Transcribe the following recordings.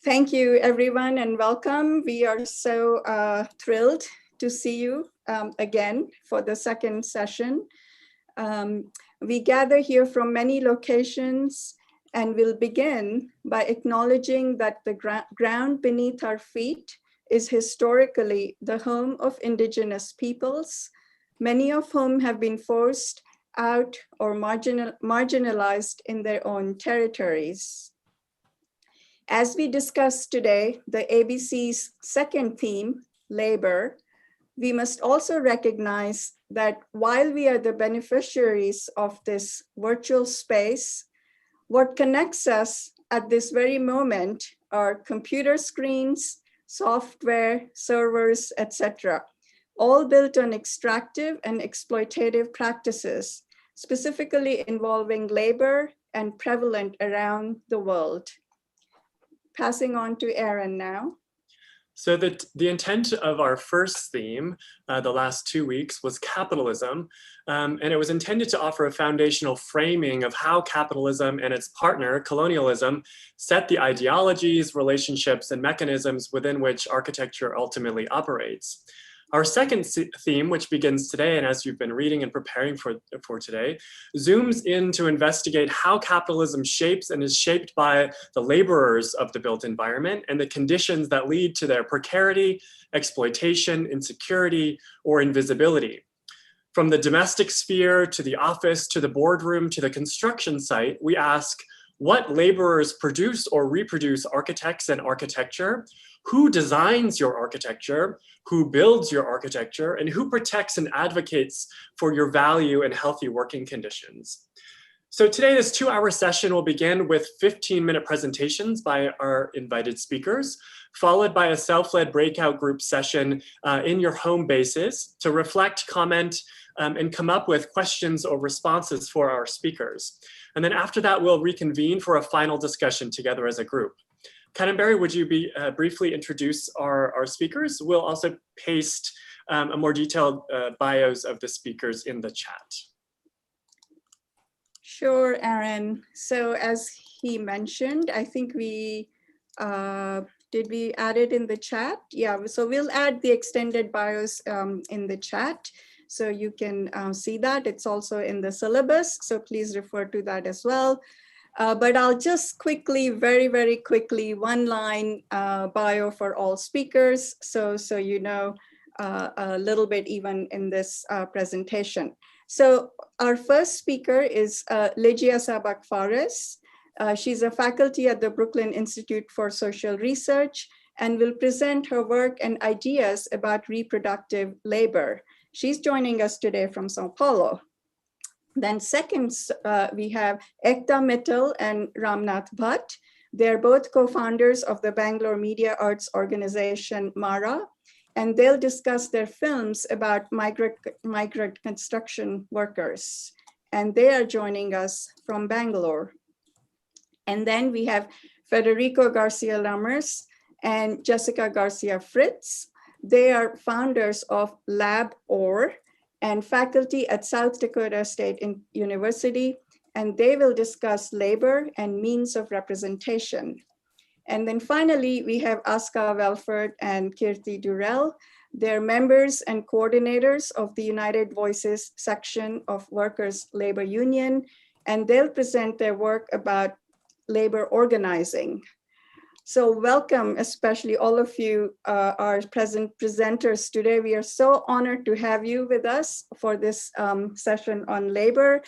Thank you, everyone, and welcome. We are so thrilled to see you again for the second session. We gather here from many locations and will begin by acknowledging that the ground beneath our feet is historically the home of indigenous peoples, many of whom have been forced out or marginalized in their own territories. As we discuss today, the ABC's second theme, labor, we must also recognize that while we are the beneficiaries of this virtual space, what connects us at this very moment are computer screens, software, servers, etc., all built on extractive and exploitative practices, specifically involving labor and prevalent around the world. Passing on to Aaron now. So the intent of our first theme, the last 2 weeks, was capitalism. And it was intended to offer a foundational framing of how capitalism and its partner, colonialism, set the ideologies, relationships, and mechanisms within which architecture ultimately operates. Our second theme, which begins today, and as you've been reading and preparing for today, zooms in to investigate how capitalism shapes and is shaped by the laborers of the built environment and the conditions that lead to their precarity, exploitation, insecurity, or invisibility. From the domestic sphere to the office, to the boardroom, to the construction site, we ask, what laborers produce or reproduce architects and architecture? Who designs your architecture? Who builds your architecture? And who protects and advocates for your value and healthy working conditions? So today, this 2-hour session will begin with 15-minute presentations by our invited speakers, followed by a self-led breakout group session in your home bases to reflect, comment, and come up with questions or responses for our speakers. And then after that, we'll reconvene for a final discussion together as a group. Kadambari, would you briefly introduce our speakers? We'll also paste a more detailed bios of the speakers in the chat. Sure, Aaron. So as he mentioned, I think did we add it in the chat? Yeah, so we'll add the extended bios in the chat. So you can see that. It's also in the syllabus, so please refer to that as well. But I'll just quickly, very quickly, one-line bio for all speakers, so you know a little bit even in this presentation. So our first speaker is Lygia Sabbag. She's a faculty at the Brooklyn Institute for Social Research and will present her work and ideas about reproductive labor. She's joining us today from Sao Paulo. Then second, we have Ekta Mitta and Ramnath Bhat. They're both co-founders of the Bangalore media arts organization, MARA, and they'll discuss their films about migrant construction workers. And they are joining us from Bangalore. And then we have Federico Garcia Lammers and Jessica Garcia Fritz. They are founders of Lab.org and faculty at South Dakota State University, and they will discuss labor and means of representation. And then finally, we have Aska, Welford, and Kirti Durelle. They're members and coordinators of the United Voices section of Workers' Labor Union, and they'll present their work about labor organizing. So welcome, especially all of you, our present presenters today. We are so honored to have you with us for this session on labor,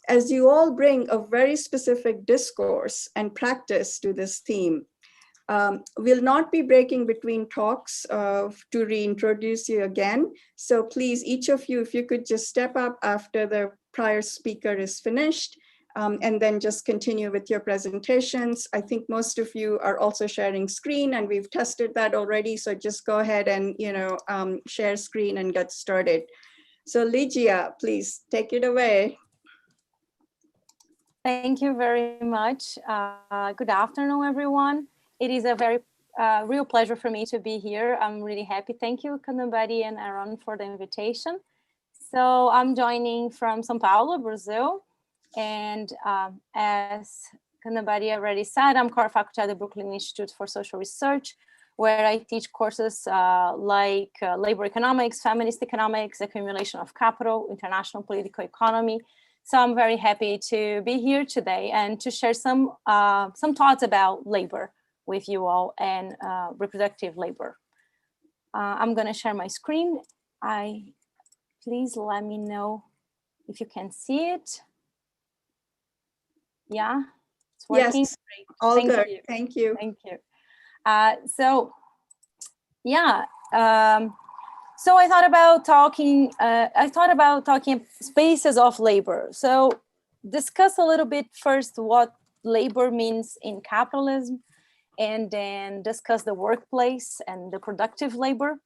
as you all bring a very specific discourse and practice to this theme. We'll not be breaking between talks to reintroduce you again. So please, each of you, if you could just step up after the prior speaker is finished, and then just continue with your presentations. I think most of you are also sharing screen, and we've tested that already. So just go ahead and share screen and get started. So Lygia, please take it away. Thank you very much. Good afternoon, everyone. It is a very real pleasure for me to be here. I'm really happy. Thank you, Kadambari and Aaron, for the invitation. So I'm joining from São Paulo, Brazil. And as Kadambari already said, I'm core faculty at the Brooklyn Institute for Social Research, where I teach courses like labor economics, feminist economics, accumulation of capital, international political economy. So I'm very happy to be here today and to share some thoughts about labor with you all and reproductive labor. I'm going to share my screen. Please let me know if you can see it. Yeah, it's working. Yes, all Thank good. you. Thank you. Thank you. So I thought about talking. Spaces of labor. So discuss a little bit first what labor means in capitalism, and then discuss the workplace and the productive labor,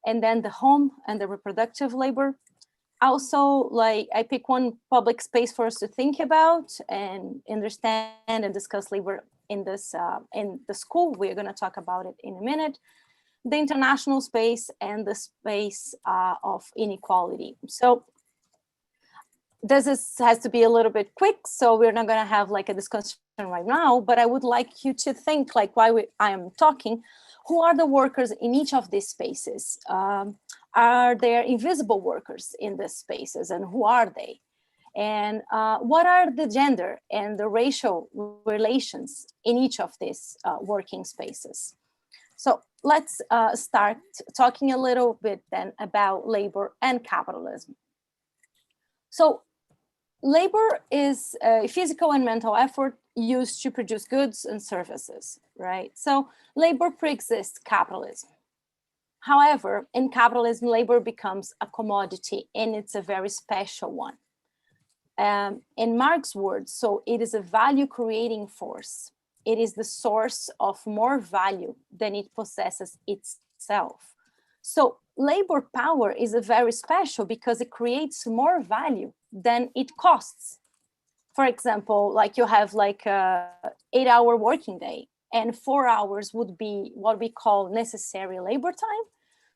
and then the home and the reproductive labor. Also, like, I pick one public space for us to think about and understand and discuss labor in this in the school. We're going to talk about it in a minute. The international space and the space of inequality. So this has to be a little bit quick, so we're not going to have like a discussion right now, but I would like you to think, like, while I am talking, who are the workers in each of these spaces? Are there invisible workers in these spaces, and who are they? And what are the gender and the racial relations in each of these working spaces? So let's start talking a little bit then about labor and capitalism. So labor is a physical and mental effort used to produce goods and services, right? So labor pre-exists capitalism. However, in capitalism, labor becomes a commodity, and it's a very special one. In Marx's words, so it is a value creating force. It is the source of more value than it possesses itself. So labor power is a very special because it creates more value than it costs. For example, like you have like a 8-hour working day, and 4 hours would be what we call necessary labor time.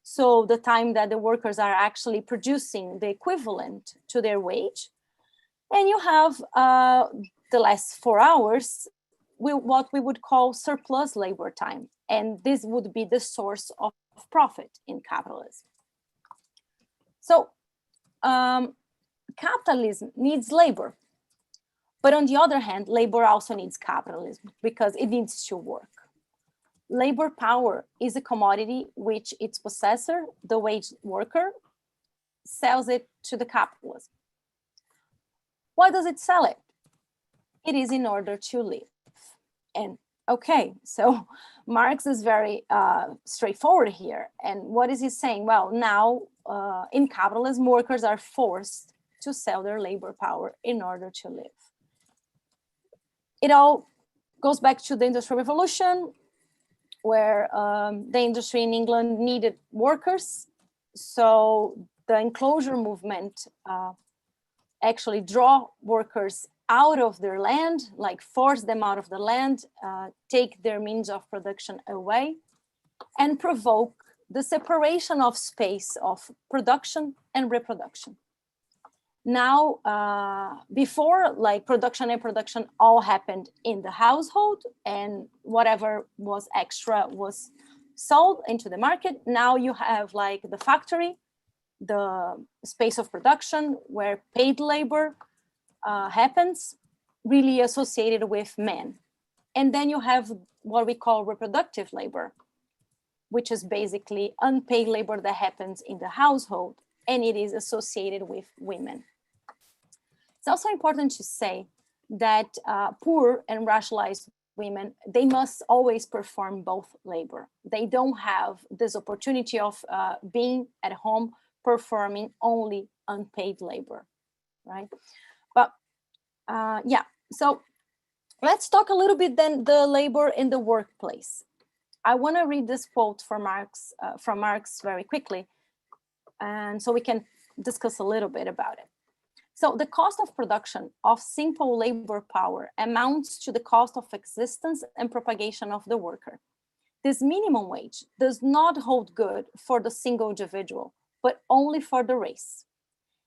So the time that the workers are actually producing the equivalent to their wage. And you have the last 4 hours, what we would call surplus labor time. And this would be the source of profit in capitalism. So capitalism needs labor. But on the other hand, labor also needs capitalism because it needs to work. Labor power is a commodity which its possessor, the wage worker, sells it to the capitalist. Why does it sell it? It is in order to live. And okay, so Marx is very straightforward here. And what is he saying? Well, now in capitalism, workers are forced to sell their labor power in order to live. It all goes back to the Industrial Revolution, where the industry in England needed workers. So the enclosure movement actually draw workers out of their land, like force them out of the land, take their means of production away, and provoke the separation of space of production and reproduction. Now, before, like, production and production all happened in the household, and whatever was extra was sold into the market. Now you have like the factory, the space of production where paid labor happens, really associated with men. And then you have what we call reproductive labor, which is basically unpaid labor that happens in the household, and it is associated with women. It's also important to say that poor and racialized women, they must always perform both labor. They don't have this opportunity of being at home performing only unpaid labor, right? But yeah, so let's talk a little bit then the labor in the workplace. I want to read this quote from Marx very quickly, and so we can discuss a little bit about it. So the cost of production of simple labor power amounts to the cost of existence and propagation of the worker. This minimum wage does not hold good for the single individual, but only for the race.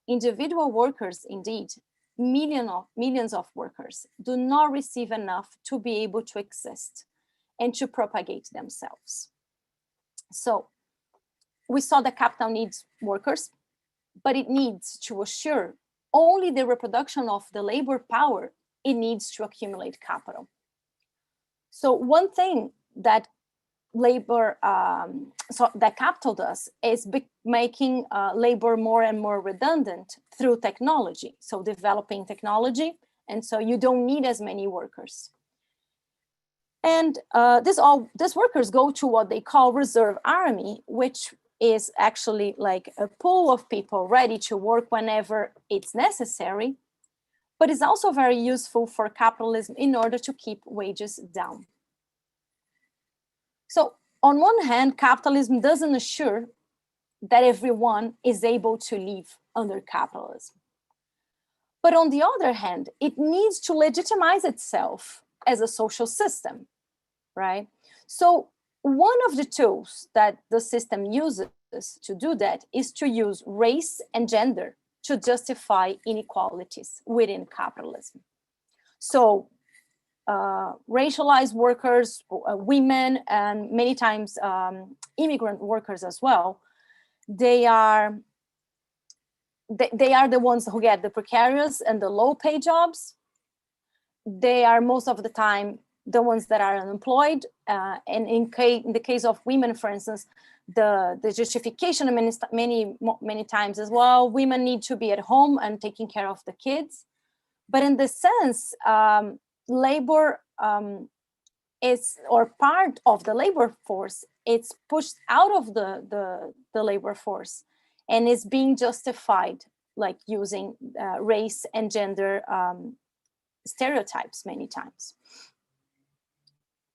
Individual workers, indeed, millions of workers do not receive enough to be able to exist and to propagate themselves. So we saw that capital needs workers, but it needs to assure only the reproduction of the labor power it needs to accumulate capital. So one thing that that capital does is making labor more and more redundant through technology. So developing technology, and so you don't need as many workers. And these workers go to what they call reserve army, which is actually like a pool of people ready to work whenever it's necessary, but it's also very useful for capitalism in order to keep wages down. So on one hand, capitalism doesn't assure that everyone is able to live under capitalism. But on the other hand, it needs to legitimize itself as a social system, right? So one of the tools that the system uses to do that is to use race and gender to justify inequalities within capitalism. So racialized workers, women, and many times immigrant workers as well, they are the ones who get the precarious and the low pay jobs. They are most of the time the ones that are unemployed. And in the case of women, for instance, the justification many times as well, women need to be at home and taking care of the kids. But in this sense, labor is, or part of the labor force, it's pushed out of the labor force and is being justified like using race and gender stereotypes many times.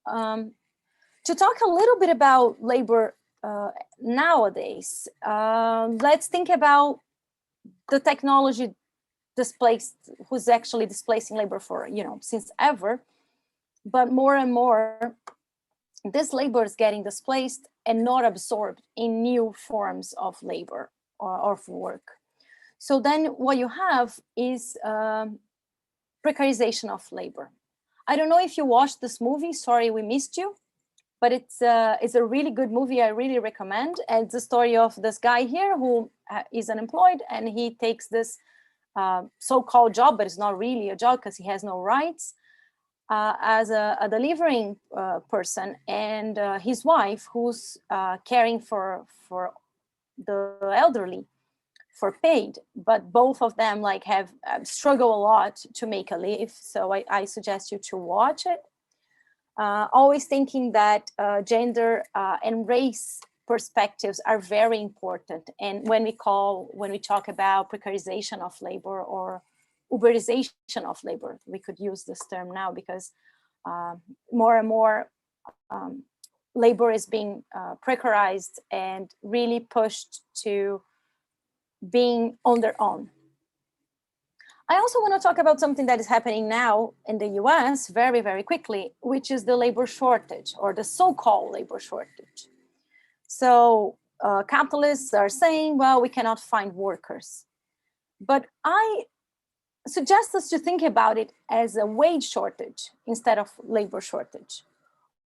To talk a little bit about labor nowadays, let's think about the technology who's actually displacing labor for, since ever, but more and more, this labor is getting displaced and not absorbed in new forms of labor or of work. So then what you have is precarization of labor. I don't know if you watched this movie, sorry we missed you, but it's a really good movie, I really recommend. And it's the story of this guy here who is unemployed, and he takes this so-called job, but it's not really a job because he has no rights, as a delivering person, and his wife who's caring for the elderly for paid, but both of them like have struggle a lot to make a live. So I suggest you to watch it. Always thinking that gender and race perspectives are very important. And when we talk about precarization of labor or Uberization of labor, we could use this term now, because more and more labor is being precarized and really pushed to being on their own. I also want to talk about something that is happening now in the US very, very quickly, which is the labor shortage, or the so-called labor shortage. So capitalists are saying, well, we cannot find workers. But I suggest us to think about it as a wage shortage instead of labor shortage.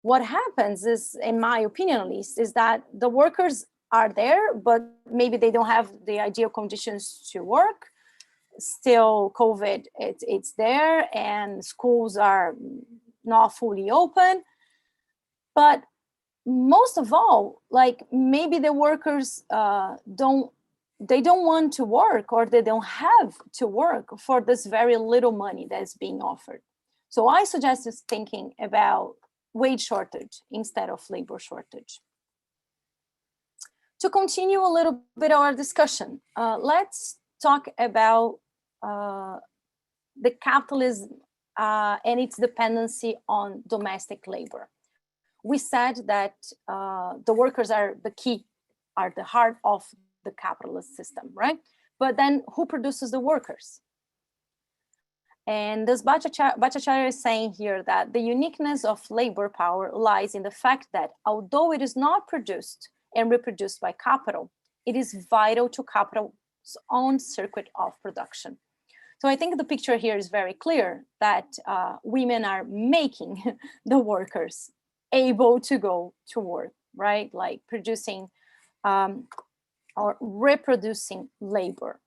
What happens is, in my opinion at least, is that the workers are there, but maybe they don't have the ideal conditions to work. Still, COVID, it's there, and schools are not fully open. But most of all, like maybe the workers don't want to work, or they don't have to work for this very little money that is being offered. So I suggest us thinking about wage shortage instead of labor shortage. To continue a little bit our discussion, let's talk about the capitalism and its dependency on domestic labor. We said that the workers are the key, are the heart of the capitalist system, right? But then who produces the workers? And this Bhattacharya is saying here that the uniqueness of labor power lies in the fact that although it is not produced and reproduced by capital, it is vital to capital's own circuit of production. So I think the picture here is very clear that women are making the workers able to go to work, right? Like producing or reproducing labor.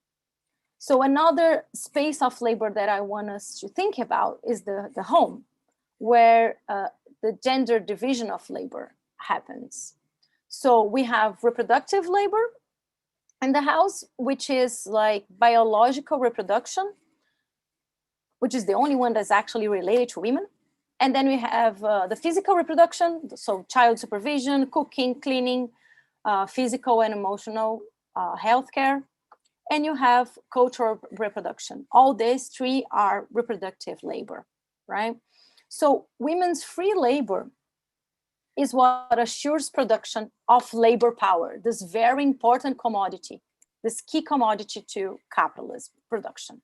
So another space of labor that I want us to think about is the home, where the gender division of labor happens. So we have reproductive labor in the house, which is like biological reproduction, which is the only one that's actually related to women. And then we have the physical reproduction, so child supervision, cooking, cleaning, physical and emotional healthcare. And you have cultural reproduction. All these three are reproductive labor, right? So women's free labor is what assures production of labor power, this very important commodity, this key commodity to capitalism production.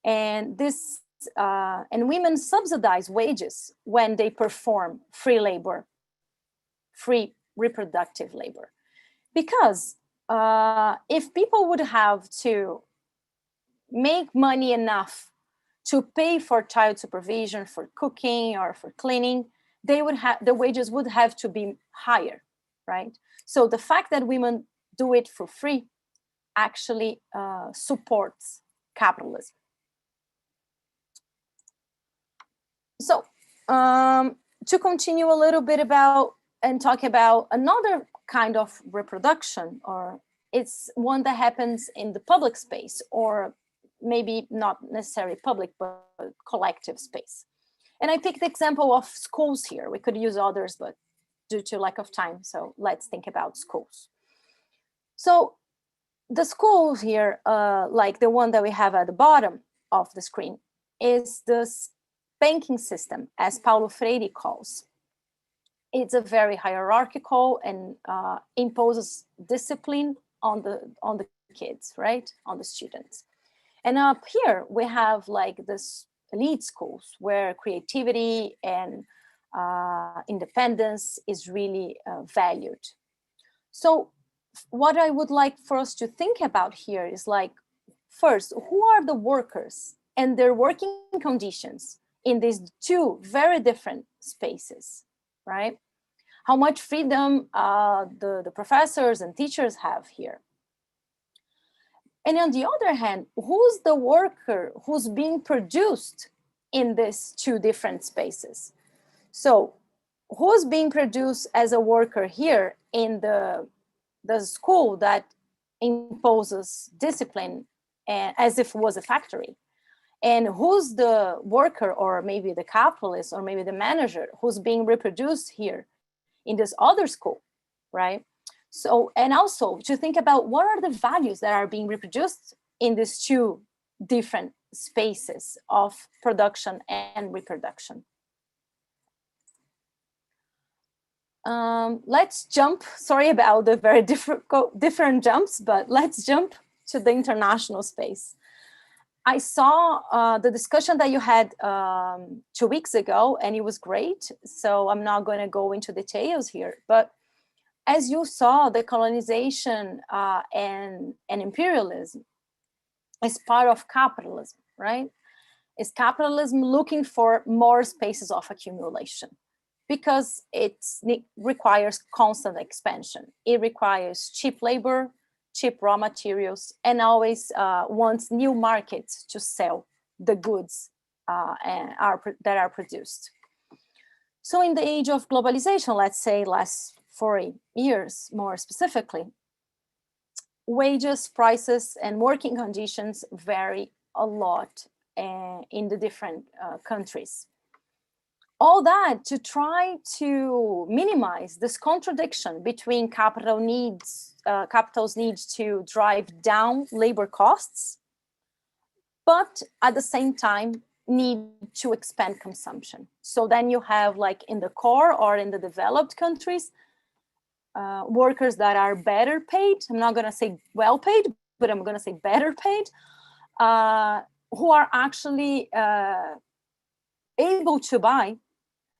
And this and women subsidize wages when they perform free labor, free reproductive labor. Because if people would have to make money enough to pay for child supervision, for cooking, or for cleaning, they would have, the wages would have to be higher, right? So the fact that women do it for free actually supports capitalism. So to continue a little bit about and talk about another kind of reproduction, or it's one that happens in the public space, or maybe not necessarily public, but collective space. And I picked the example of schools here. We could use others, but due to lack of time, so let's think about schools. So the schools here, like the one that we have at the bottom of the screen, is this banking system, as Paulo Freire calls. It's a very hierarchical and imposes discipline on the kids, right? On the students. And up here we have like this elite schools where creativity and independence is really valued. So what I would like for us to think about here is like, first, who are the workers and their working conditions in these two very different spaces, right? How much freedom the professors and teachers have here. And on the other hand, who's the worker who's being produced in these two different spaces? So who's being produced as a worker here in the school that imposes discipline as if it was a factory? And who's the worker, or maybe the capitalist, or maybe the manager who's being reproduced here in this other school, right? So, and also to think about what are the values that are being reproduced in these two different spaces of production and reproduction. Let's jump, sorry about the very different jumps, but let's jump to the international space. I saw the discussion that you had 2 weeks ago, and it was great. So I'm not going to go into details here, but as you saw, the colonization and imperialism is part of capitalism, right? Is capitalism looking for more spaces of accumulation because it requires constant expansion. It requires cheap labor, cheap raw materials, and always wants new markets to sell the goods that are produced. So in the age of globalization, let's say last 40 years more specifically, wages, prices, and working conditions vary a lot in the different countries. All that to try to minimize this contradiction between capital's needs to drive down labor costs, but at the same time need to expand consumption. So then you have, like in the core or in the developed countries, workers that are better paid. I'm not going to say well paid, but I'm going to say better paid, who are actually able to buy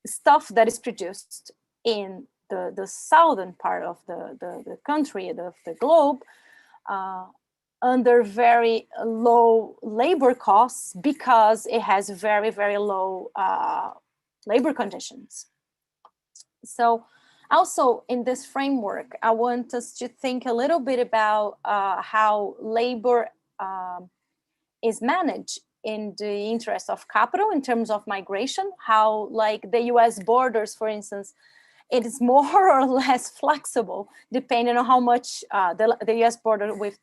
stuff that is produced in the southern part of the country, of the globe, under very low labor costs because it has very, very low labor conditions. So also in this framework, I want us to think a little bit about how labor is managed in the interest of capital in terms of migration, how like the US borders, for instance, it is more or less flexible depending on how much the US border with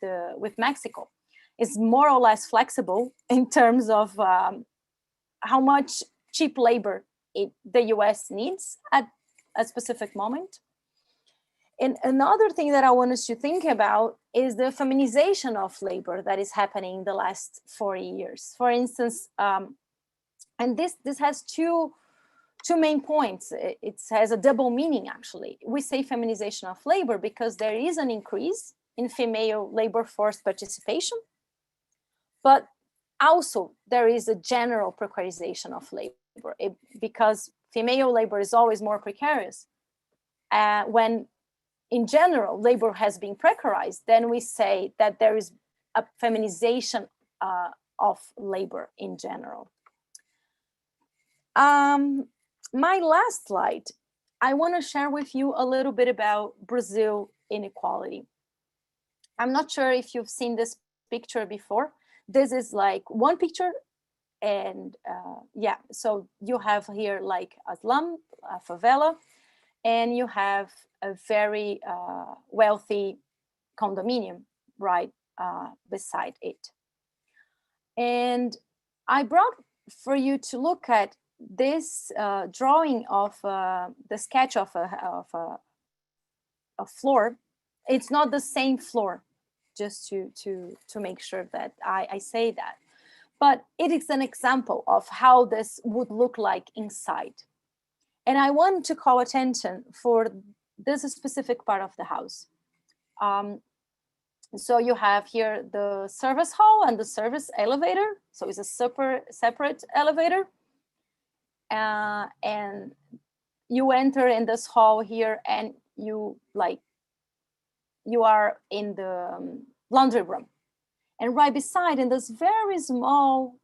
Mexico is more or less flexible in terms of how much cheap labor the US needs at a specific moment. And another thing that I want us to think about is the feminization of labor that is happening in the last 40 years. For instance, and this has two main points. It has a double meaning, actually. We say feminization of labor because there is an increase in female labor force participation, but also there is a general precarization of labor because female labor is always more precarious. When in general, labor has been precarized, then we say that there is a feminization of labor in general. My last slide, I want to share with you a little bit about Brazil inequality. I'm not sure if you've seen this picture before. This is like one picture, and yeah, so you have here like a slum, a favela, and you have a very wealthy condominium right beside it. And I brought for you to look at this drawing of the sketch of a floor. It's not the same floor, just to make sure that I say that. But it is an example of how this would look like inside. And I want to call attention for this specific part of the house. So you have here the service hall and the service elevator. So it's a separate elevator. And you enter in this hall here and you are in the laundry room. And right beside in this very small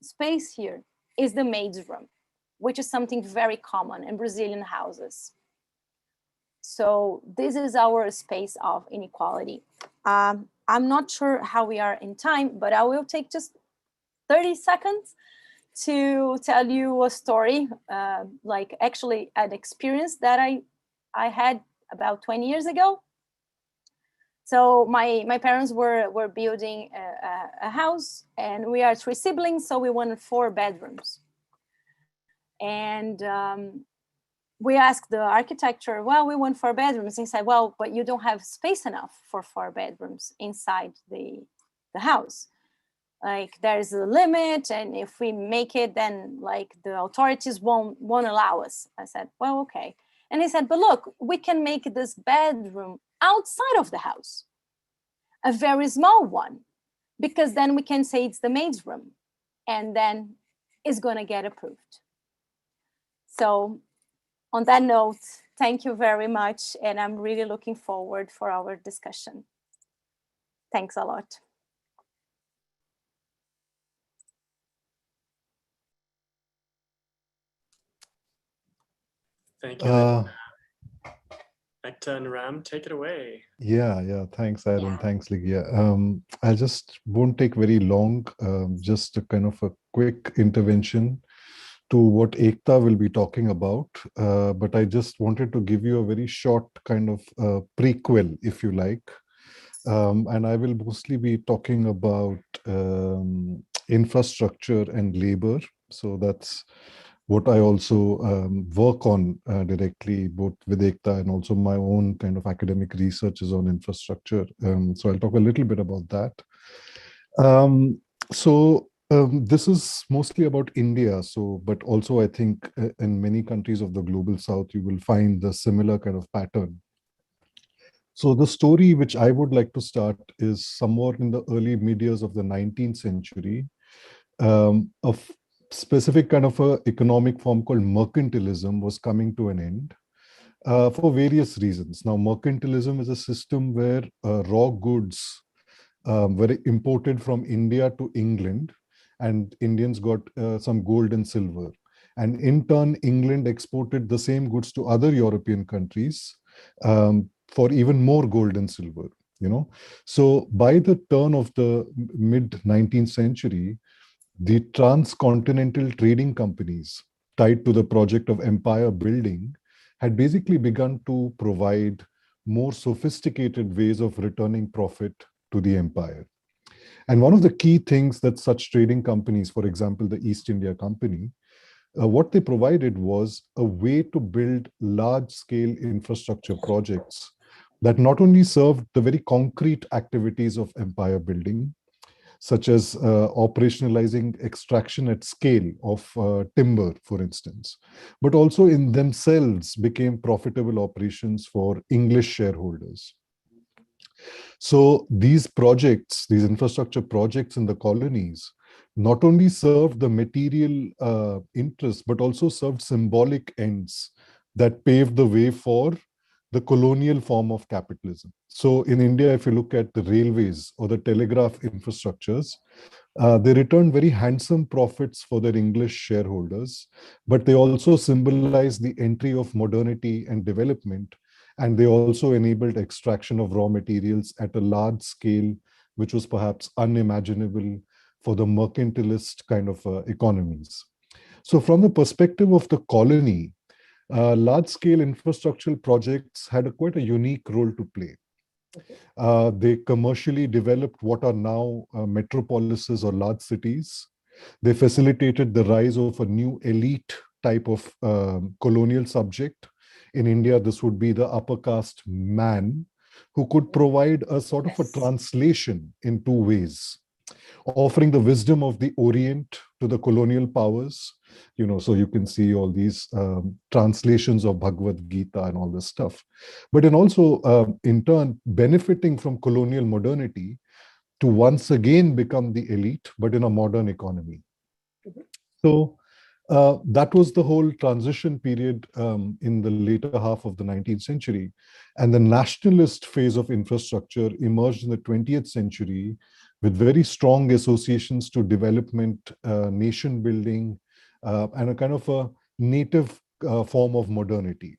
space here is the maid's room, which is something very common in Brazilian houses. So this is our space of inequality. I'm not sure how we are in time, but I will take just 30 seconds to tell you a story, like actually an experience that I had about 20 years ago. So my parents were building a house, and we are 3 siblings, so we wanted 4 bedrooms. And we asked the architecture, well, we want 4 bedrooms. He said, well, but you don't have space enough for 4 bedrooms inside the house. Like there's a limit, and if we make it, then like the authorities won't allow us. I said, well, okay. And he said, but look, we can make this bedroom outside of the house, a very small one, because then we can say it's the maid's room, and then it's gonna get approved. So on that note, thank you very much, and I'm really looking forward for our discussion. Thanks a lot. Thank you. Ekta and Ram, take it away. Yeah, thanks, Aaron. Thanks, Lygia. I just won't take very long, just a kind of a quick intervention to what Ekta will be talking about. But I just wanted to give you a very short kind of prequel, if you like. And I will mostly be talking about infrastructure and labor. So that's what I also work on directly, both with Ekta and also my own kind of academic research is on infrastructure. So I'll talk a little bit about that. This is mostly about India. So, but also I think in many countries of the global south, you will find the similar kind of pattern. So the story which I would like to start is somewhat in the early mid years of the 19th century, of specific kind of a economic form called mercantilism was coming to an end for various reasons. Now, mercantilism is a system where raw goods were imported from India to England, and Indians got some gold and silver. And in turn, England exported the same goods to other European countries for even more gold and silver. So by the turn of the mid 19th century, the transcontinental trading companies tied to the project of empire building had basically begun to provide more sophisticated ways of returning profit to the empire. And one of the key things that such trading companies, for example, the East India Company, what they provided was a way to build large-scale infrastructure projects that not only served the very concrete activities of empire building, such as operationalizing extraction at scale of timber, for instance, but also in themselves became profitable operations for English shareholders. So these projects, these infrastructure projects in the colonies, not only served the material interests, but also served symbolic ends that paved the way for the colonial form of capitalism. So in India, if you look at the railways or the telegraph infrastructures, they returned very handsome profits for their English shareholders, but they also symbolize the entry of modernity and development. And they also enabled extraction of raw materials at a large scale, which was perhaps unimaginable for the mercantilist kind of economies. So from the perspective of the colony, large-scale infrastructural projects had quite a unique role to play. They commercially developed what are now metropolises or large cities. They facilitated the rise of a new elite type of colonial subject. In India, this would be the upper caste man, who could provide a sort of a translation in two ways, offering the wisdom of the Orient to the colonial powers. So you can see all these translations of Bhagavad Gita and all this stuff. But then also, in turn, benefiting from colonial modernity to once again become the elite, but in a modern economy. So that was the whole transition period in the later half of the 19th century. And the nationalist phase of infrastructure emerged in the 20th century with very strong associations to development, nation building, and a kind of a native form of modernity.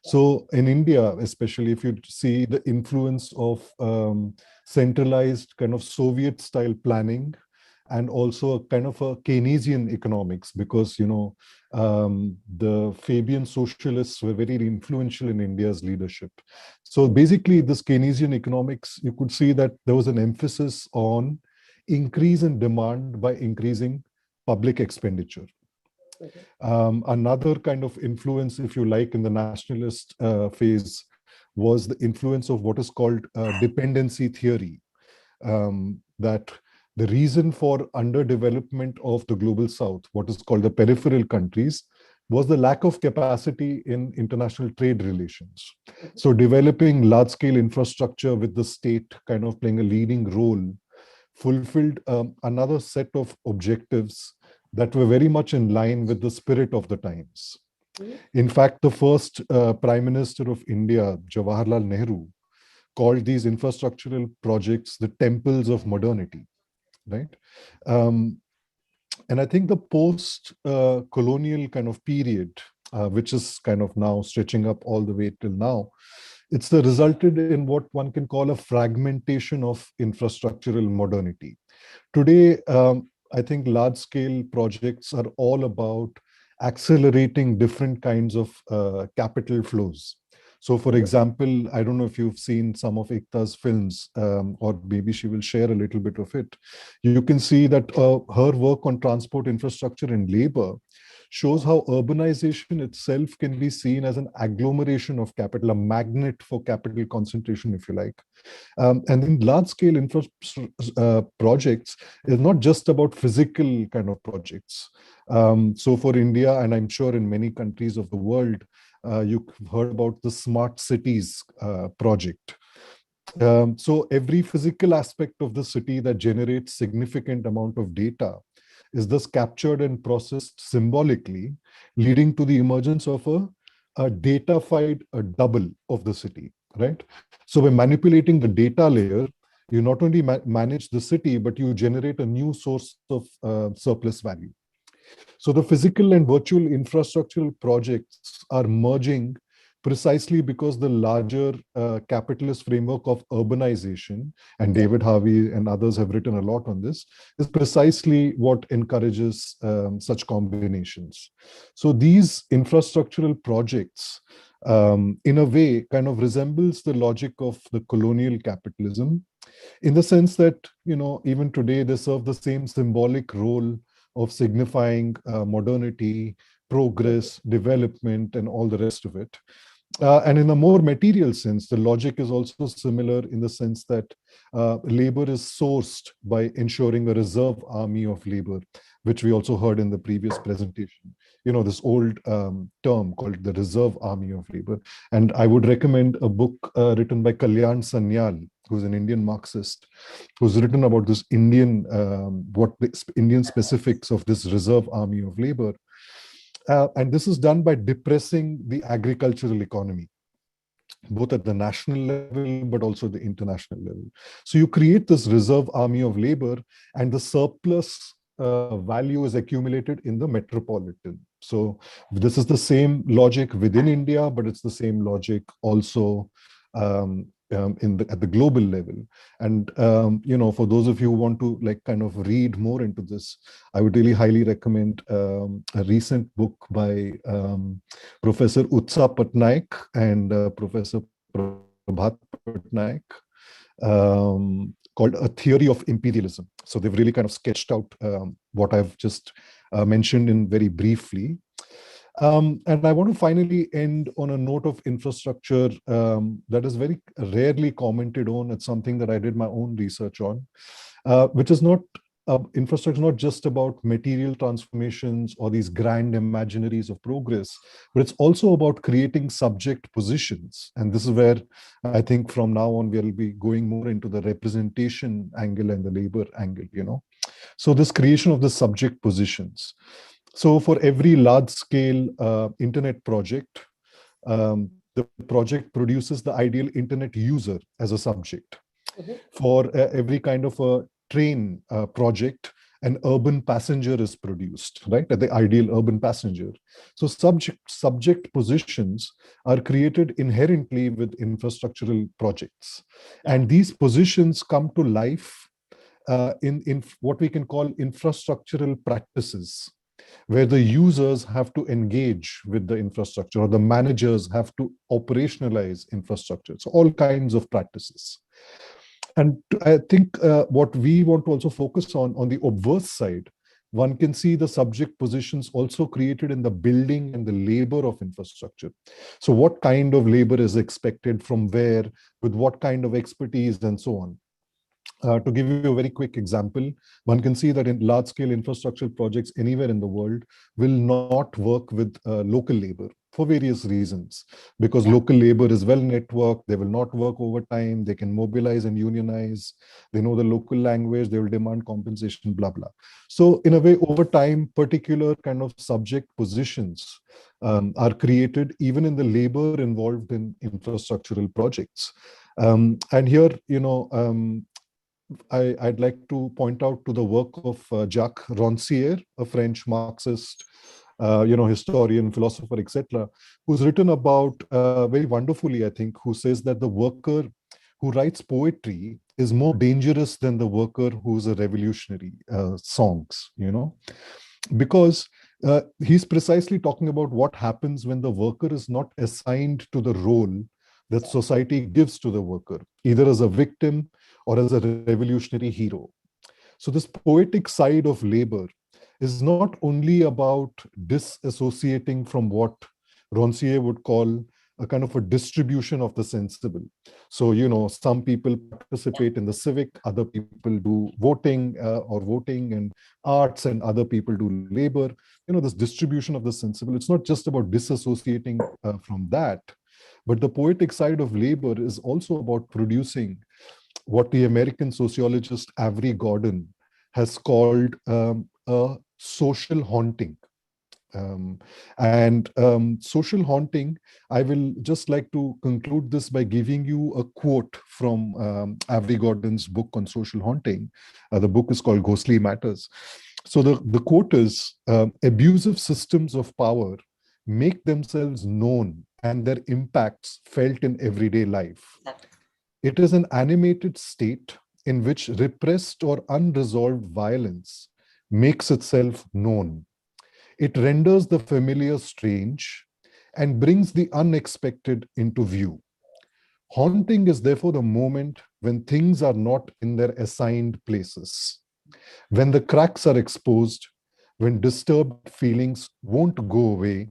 So in India, especially if you see the influence of centralized kind of Soviet style planning, and also a kind of a Keynesian economics, because the Fabian socialists were very influential in India's leadership. So basically, this Keynesian economics, you could see that there was an emphasis on increase in demand by increasing public expenditure. Another kind of influence, if you like, in the nationalist phase was the influence of what is called dependency theory, that the reason for underdevelopment of the global south, what is called the peripheral countries, was the lack of capacity in international trade relations. So developing large-scale infrastructure with the state kind of playing a leading role fulfilled another set of objectives that were very much in line with the spirit of the times. In fact, the first Prime Minister of India, Jawaharlal Nehru, called these infrastructural projects the temples of modernity. Right, and I think the post-colonial kind of period, which is kind of now stretching up all the way till now, it's resulted in what one can call a fragmentation of infrastructural modernity. Today, I think large-scale projects are all about accelerating different kinds of capital flows. So, for example, I don't know if you've seen some of Ekta's films, or maybe she will share a little bit of it. You can see that her work on transport infrastructure and labor shows how urbanization itself can be seen as an agglomeration of capital, a magnet for capital concentration, if you like. And in large-scale projects, it's not just about physical kind of projects. So for India, and I'm sure in many countries of the world, you've heard about the smart cities project. So every physical aspect of the city that generates significant amount of data is thus captured and processed symbolically, leading to the emergence of a datafied double of the city, right? So by manipulating the data layer, you not only manage the city, but you generate a new source of surplus value. So the physical and virtual infrastructural projects are merging precisely because the larger capitalist framework of urbanization, and David Harvey and others have written a lot on this, is precisely what encourages such combinations. So these infrastructural projects, in a way, kind of resembles the logic of the colonial capitalism, in the sense that, even today they serve the same symbolic role of signifying modernity, progress, development, and all the rest of it. And in a more material sense, the logic is also similar in the sense that labor is sourced by ensuring a reserve army of labor, which we also heard in the previous presentation. This old term called the reserve army of labor. And I would recommend a book written by Kalyan Sanyal, who's an Indian Marxist, who's written about this Indian, what the Indian specifics of this reserve army of labor. And this is done by depressing the agricultural economy, both at the national level, but also the international level. So you create this reserve army of labor, and the surplus value is accumulated in the metropolitan. So this is the same logic within India, but it's the same logic also at the global level. And for those of you who want to kind of read more into this, I would really highly recommend a recent book by Professor Utsa Patnaik and Professor Bhat Patnaik, called A Theory of Imperialism. So they've really kind of sketched out what I've just mentioned in very briefly. And I want to finally end on a note of infrastructure that is very rarely commented on. It's something that I did my own research on, which is not, infrastructure not just about material transformations or these grand imaginaries of progress, but it's also about creating subject positions. And this is where I think from now on, we'll be going more into the representation angle and the labor angle, So this creation of the subject positions. So for every large-scale internet project, the project produces the ideal internet user as a subject. Mm-hmm. For every kind of a train project, an urban passenger is produced, right? The ideal urban passenger. So subject positions are created inherently with infrastructural projects. And these positions come to life in what we can call infrastructural practices, where the users have to engage with the infrastructure, or the managers have to operationalize infrastructure. So all kinds of practices. And I think what we want to also focus on the obverse side, one can see the subject positions also created in the building and the labor of infrastructure. So what kind of labor is expected from where, with what kind of expertise, and so on. To give you a very quick example, one can see that in large-scale infrastructure projects anywhere in the world will not work with local labor for various reasons, because local labor is well networked, they will not work overtime, they can mobilize and unionize, they know the local language, they will demand compensation, blah, blah. So in a way, over time, particular kind of subject positions are created even in the labor involved in infrastructural projects. And here, I'd like to point out to the work of Jacques Rancière, a French Marxist, historian, philosopher, etc., who's written about very wonderfully, I think, who says that the worker who writes poetry is more dangerous than the worker who's a revolutionary songs, because he's precisely talking about what happens when the worker is not assigned to the role that society gives to the worker, either as a victim or as a revolutionary hero. So this poetic side of labor is not only about disassociating from what Rancière would call a kind of a distribution of the sensible. So, some people participate in the civic, other people do voting and arts, and other people do labor. This distribution of the sensible, it's not just about disassociating from that, but the poetic side of labor is also about producing what the American sociologist Avery Gordon has called a social haunting. Social haunting, I will just like to conclude this by giving you a quote from Avery Gordon's book on social haunting. The book is called Ghostly Matters. So the quote is, abusive systems of power make themselves known and their impacts felt in everyday life. It is an animated state in which repressed or unresolved violence makes itself known. It renders the familiar strange and brings the unexpected into view. Haunting is therefore the moment when things are not in their assigned places, when the cracks are exposed, when disturbed feelings won't go away,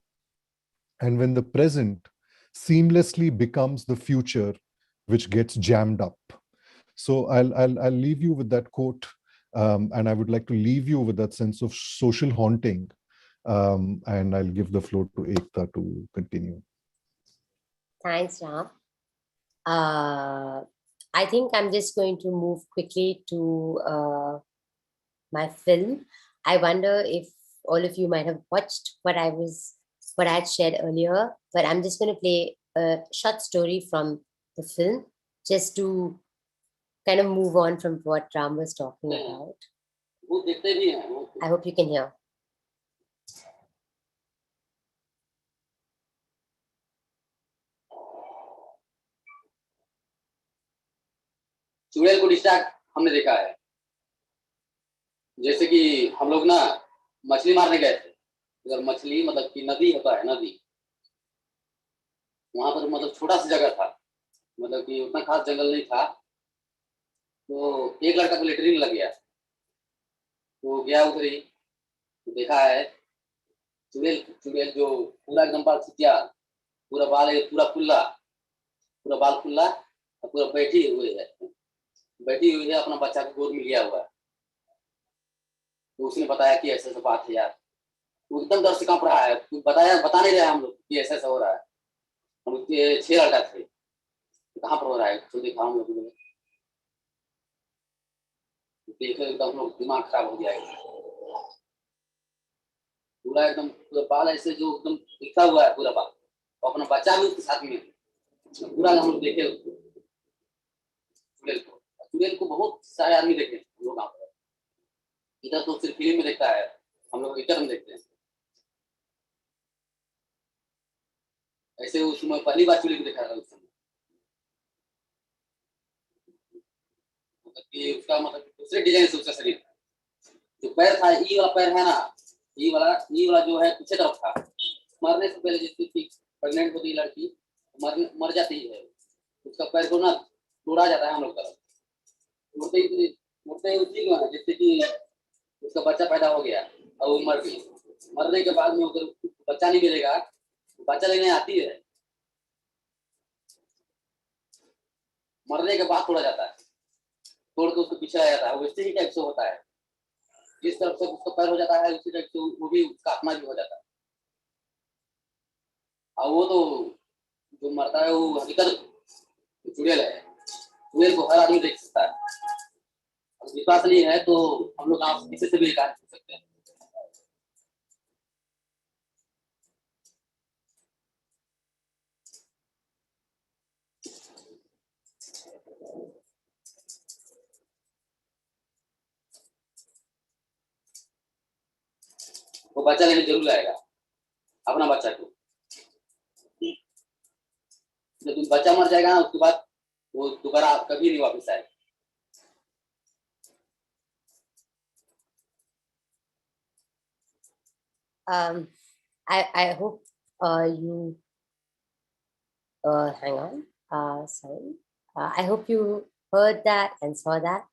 and when the present seamlessly becomes the future which gets jammed up. So I'll leave you with that quote, and I would like to leave you with that sense of social haunting. And I'll give the floor to Ekta to continue. Thanks, Ram. I think I'm just going to move quickly to my film. I wonder if all of you might have watched what I had shared earlier, but I'm just going to play a short story from the film just to kind of move on from what Ram was talking about. I hope you can hear. चुड़ैल को distract हमने देखा है, जैसे कि हम लोग ना मछली मारने गए थे, अगर मछली मतलब कि नदी होता है, नदी वहां पर मतलब छोटा सा जगह था, मतलब कि उतना खास जंगल नहीं था, तो एक लड़का को लेटरिन लग गया, तो गया उधर ही, तो देखा है चुड़ैल जो पूरा एकदम बाल छिटिया, पूरा बाल पूरा बाल खुला और पूरा बैठी हुई है, अपना बच्चा को गोद में लिया हुआ है। तो उसने बताया कि ऐसा ऐसा बात है यार, वो एकदम डर से कांप रहा है, बता नहीं रहा हम लोग कि ऐसा ऐसा हो रहा है। हम उसके 6 लड़का थे, तो कहाँ पर हो रहा है, तो देखा हम लोग ने, देखे एकदम हम लोग दिमाग खराब हो गया, पूरा एकदम पूरा बाल ऐसे जो एकदम दिखा हुआ है पूरा बाल, और अपना बच्चा भी उसके साथ में, पूरा हम लोग देखे उसको, चुड़ैल को बहुत सारे आदमी देखे हम लोग। यहाँ पर इधर तो सिर्फ फिल्म में देखता है, हम लोग इधर में देखते हैं। ऐसे उस समय पहली बार चुड़ैल देखा था, उस समय मतलब कि उसका मतलब दूसरे डिजाइन से उसका शरीर, जो पैर था, ई वाला पैर है ना, ई वाला जो है पीछे तरफ था। मरने से पहले जिसकी प्रेग्नेंट होती है लड़की, मर जाती है, उसका पैर को ना तोड़ा जाता है हम लोग तरफ, मुड़ते ही उसी को, जिससे कि उसका बच्चा पैदा हो गया और वो मर गई। मरने के बाद में अगर बच्चा नहीं मिलेगा, बच्चा लेने आती है, मरने के बाद तोड़ा जाता है, तोड़ के उसको पीछे आ जाता है। वैसे ही टाइप से होता है, जिस तरफ से उसका पैर हो जाता है उसी टाइप से वो भी उसका आत्मा भी हो जाता है। और वो तो जो मरता है वो हकीकत चुड़ैल है, चुड़ैल को हर आदमी देख सकता है। विश्वास नहीं है तो हम लोग आप किसी से भी कार्य कर सकते हैं। वो बच्चा लेने जरूर आएगा, अपना बच्चा को। जब बच्चा मर जाएगा ना, उसके बाद वो दोबारा कभी नहीं वापस आएगा। I hope you hang on. Sorry. I hope you heard that and saw that.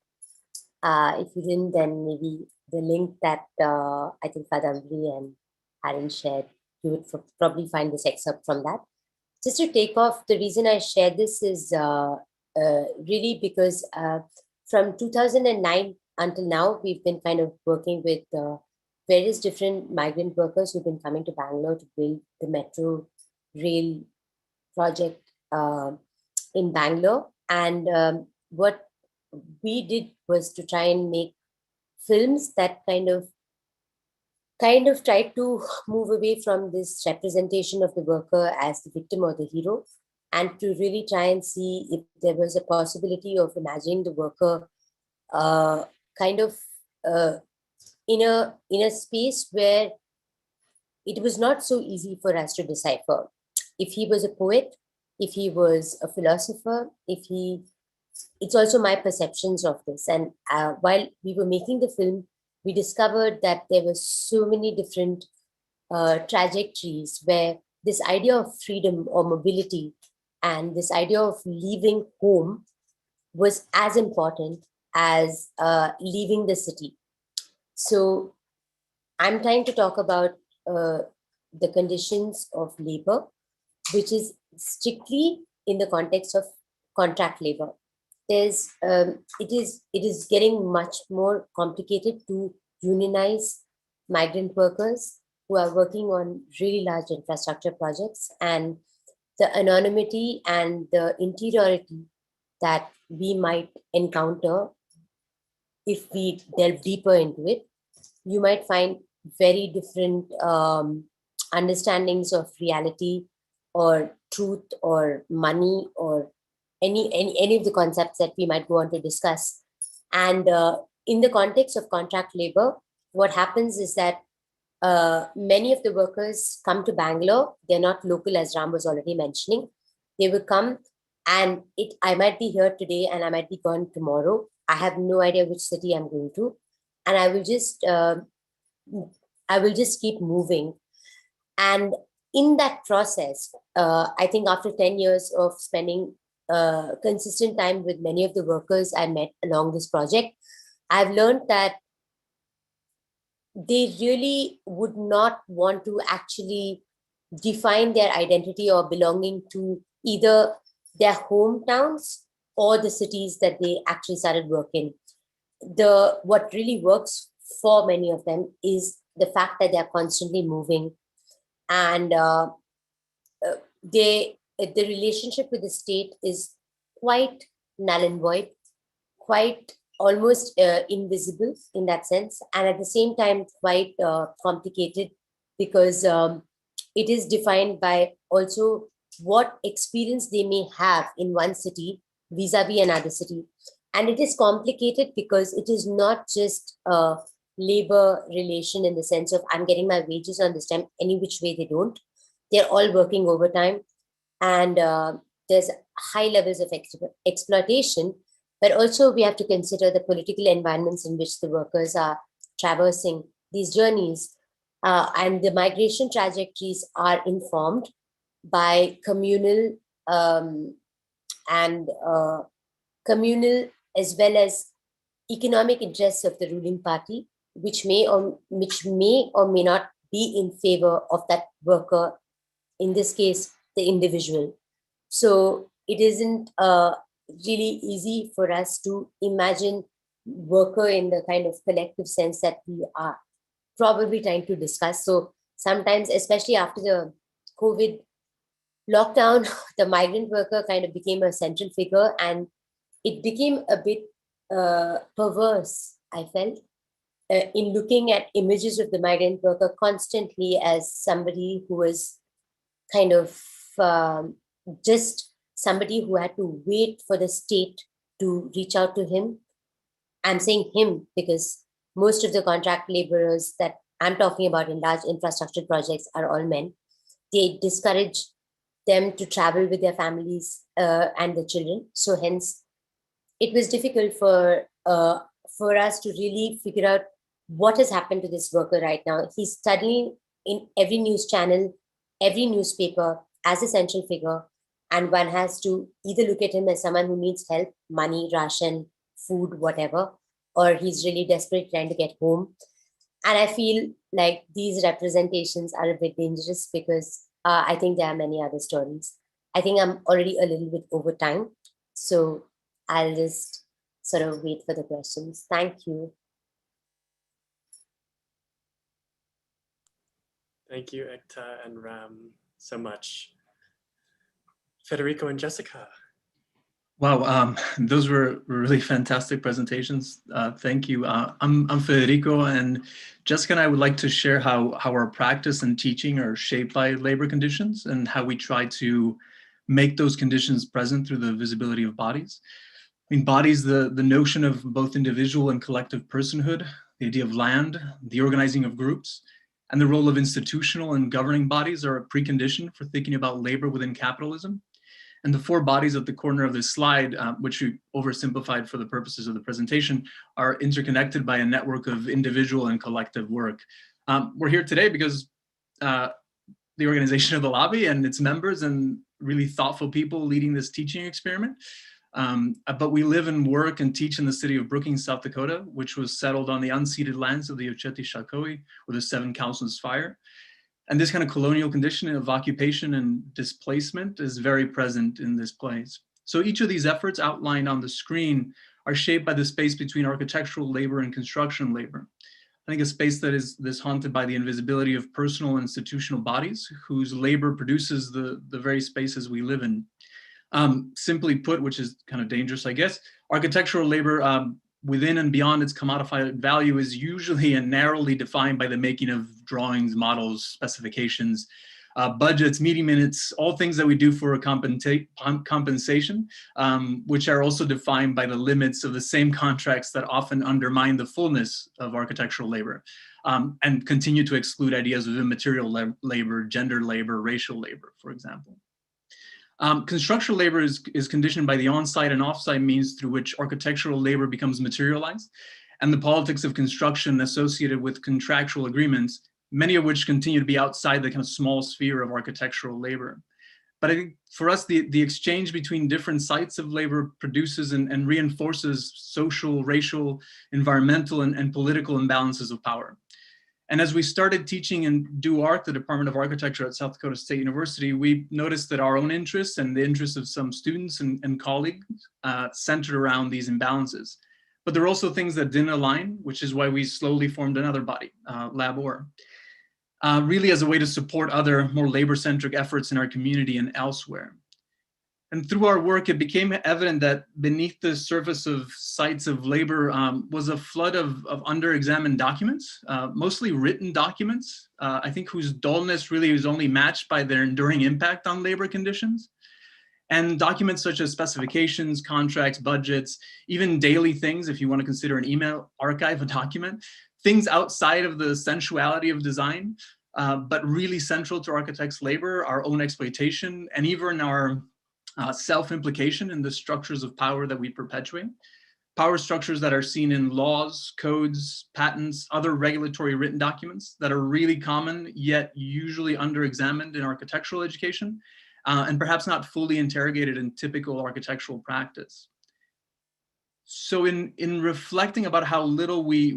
If you didn't, then maybe the link that I think Kadambari and Aaron shared, you would probably find this excerpt from that. Just to take off, the reason I shared this is really because from 2009 until now, we've been kind of working with various different migrant workers who've been coming to Bangalore to build the metro rail project in Bangalore. And what we did was to try and make films that kind of kind of tried to move away from this representation of the worker as the victim or the hero, and to really try and see if there was a possibility of imagining the worker kind of in a space where it was not so easy for us to decipher if he was a poet, if he was a philosopher, it's also my perceptions of this. And while we were making the film, we discovered that there were so many different trajectories where this idea of freedom or mobility and this idea of leaving home was as important as leaving the city. So I'm trying to talk about the conditions of labor, which is strictly in the context of contract labor. It is getting much more complicated to unionize migrant workers who are working on really large infrastructure projects, and the anonymity and the interiority that we might encounter if we delve deeper into it. You might find very different understandings of reality or truth or money or any of the concepts that we might go on to discuss. And in the context of contract labor, what happens is that many of the workers come to Bangalore. They're not local, as Ram was already mentioning. They will come, and I might be here today and I might be gone tomorrow. I have no idea which city I'm going to, and I will just keep moving. And in that process, I think after 10 years of spending consistent time with many of the workers I met along this project, I've learned that they really would not want to actually define their identity or belonging to either their hometowns or the cities that they actually started work in. What really works for many of them is the fact that they're constantly moving, and the relationship with the state is quite null and void, quite almost invisible in that sense, and at the same time quite complicated, because it is defined by also what experience they may have in one city vis-a-vis another city. And it is complicated because it is not just a labor relation in the sense of I'm getting my wages on this time, any which way they don't. They're all working overtime, and there's high levels of exploitation. But also we have to consider the political environments in which the workers are traversing these journeys. And the migration trajectories are informed by communal communal as well as economic interests of the ruling party, which may or may not be in favor of that worker, in this case, the individual. So it isn't really easy for us to imagine worker in the kind of collective sense that we are probably trying to discuss. So sometimes, especially after the COVID lockdown, the migrant worker kind of became a central figure, and it became a bit perverse, I felt, in looking at images of the migrant worker constantly as somebody who was kind of just somebody who had to wait for the state to reach out to him. I'm saying him because most of the contract laborers that I'm talking about in large infrastructure projects are all men. They discourage them to travel with their families and the children. So hence, it was difficult for us to really figure out what has happened to this worker right now. He's studying in every news channel, every newspaper as a central figure, and one has to either look at him as someone who needs help, money, ration, food, whatever, or he's really desperate trying to get home. And I feel like these representations are a bit dangerous because I think there are many other stories. I think I'm already a little bit over time, so I'll just sort of wait for the questions. Thank you. Thank you, Ekta and Ram, so much. Federico and Jessica. Wow, those were really fantastic presentations. Thank you. I'm Federico, and Jessica and I would like to share how our practice and teaching are shaped by labor conditions and how we try to make those conditions present through the visibility of bodies. I mean, bodies, the notion of both individual and collective personhood, the idea of land, the organizing of groups, and the role of institutional and governing bodies are a precondition for thinking about labor within capitalism. And the four bodies at the corner of this slide, which we oversimplified for the purposes of the presentation, are interconnected by a network of individual and collective work. We're here today because the organization of the lobby and its members and really thoughtful people leading this teaching experiment. But we live and work and teach in the city of Brookings, South Dakota, which was settled on the unceded lands of the Oceti-Sakowin, where the Seven Councils fire. And this kind of colonial condition of occupation and displacement is very present in this place. So each of these efforts outlined on the screen are shaped by the space between architectural labor and construction labor. I think a space that is haunted by the invisibility of personal and institutional bodies whose labor produces the very spaces we live in. Simply put, which is kind of dangerous, I guess, architectural labor within and beyond its commodified value is usually and narrowly defined by the making of drawings, models, specifications, budgets, meeting minutes, all things that we do for a compensation, which are also defined by the limits of the same contracts that often undermine the fullness of architectural labor and continue to exclude ideas of immaterial labor, gender labor, racial labor, for example. Construction labor is conditioned by the on-site and off-site means through which architectural labor becomes materialized, and the politics of construction associated with contractual agreements, many of which continue to be outside the kind of small sphere of architectural labor. But I think for us, the exchange between different sites of labor produces and reinforces social, racial, environmental, and political imbalances of power. And as we started teaching in Do Art, the Department of Architecture at South Dakota State University, we noticed that our own interests and the interests of some students and colleagues centered around these imbalances. But there are also things that didn't align, which is why we slowly formed another body, Labor, really as a way to support other more labor-centric efforts in our community and elsewhere. And through our work, it became evident that beneath the surface of sites of labor was a flood of under-examined documents, mostly written documents, I think whose dullness really was only matched by their enduring impact on labor conditions. And documents such as specifications, contracts, budgets, even daily things, if you want to consider an email archive a document, things outside of the sensuality of design, but really central to architects' labor, our own exploitation, and even our self-implication in the structures of power that we perpetuate. Power structures that are seen in laws, codes, patents, other regulatory written documents that are really common, yet usually under-examined in architectural education, and perhaps not fully interrogated in typical architectural practice. So in reflecting about how little we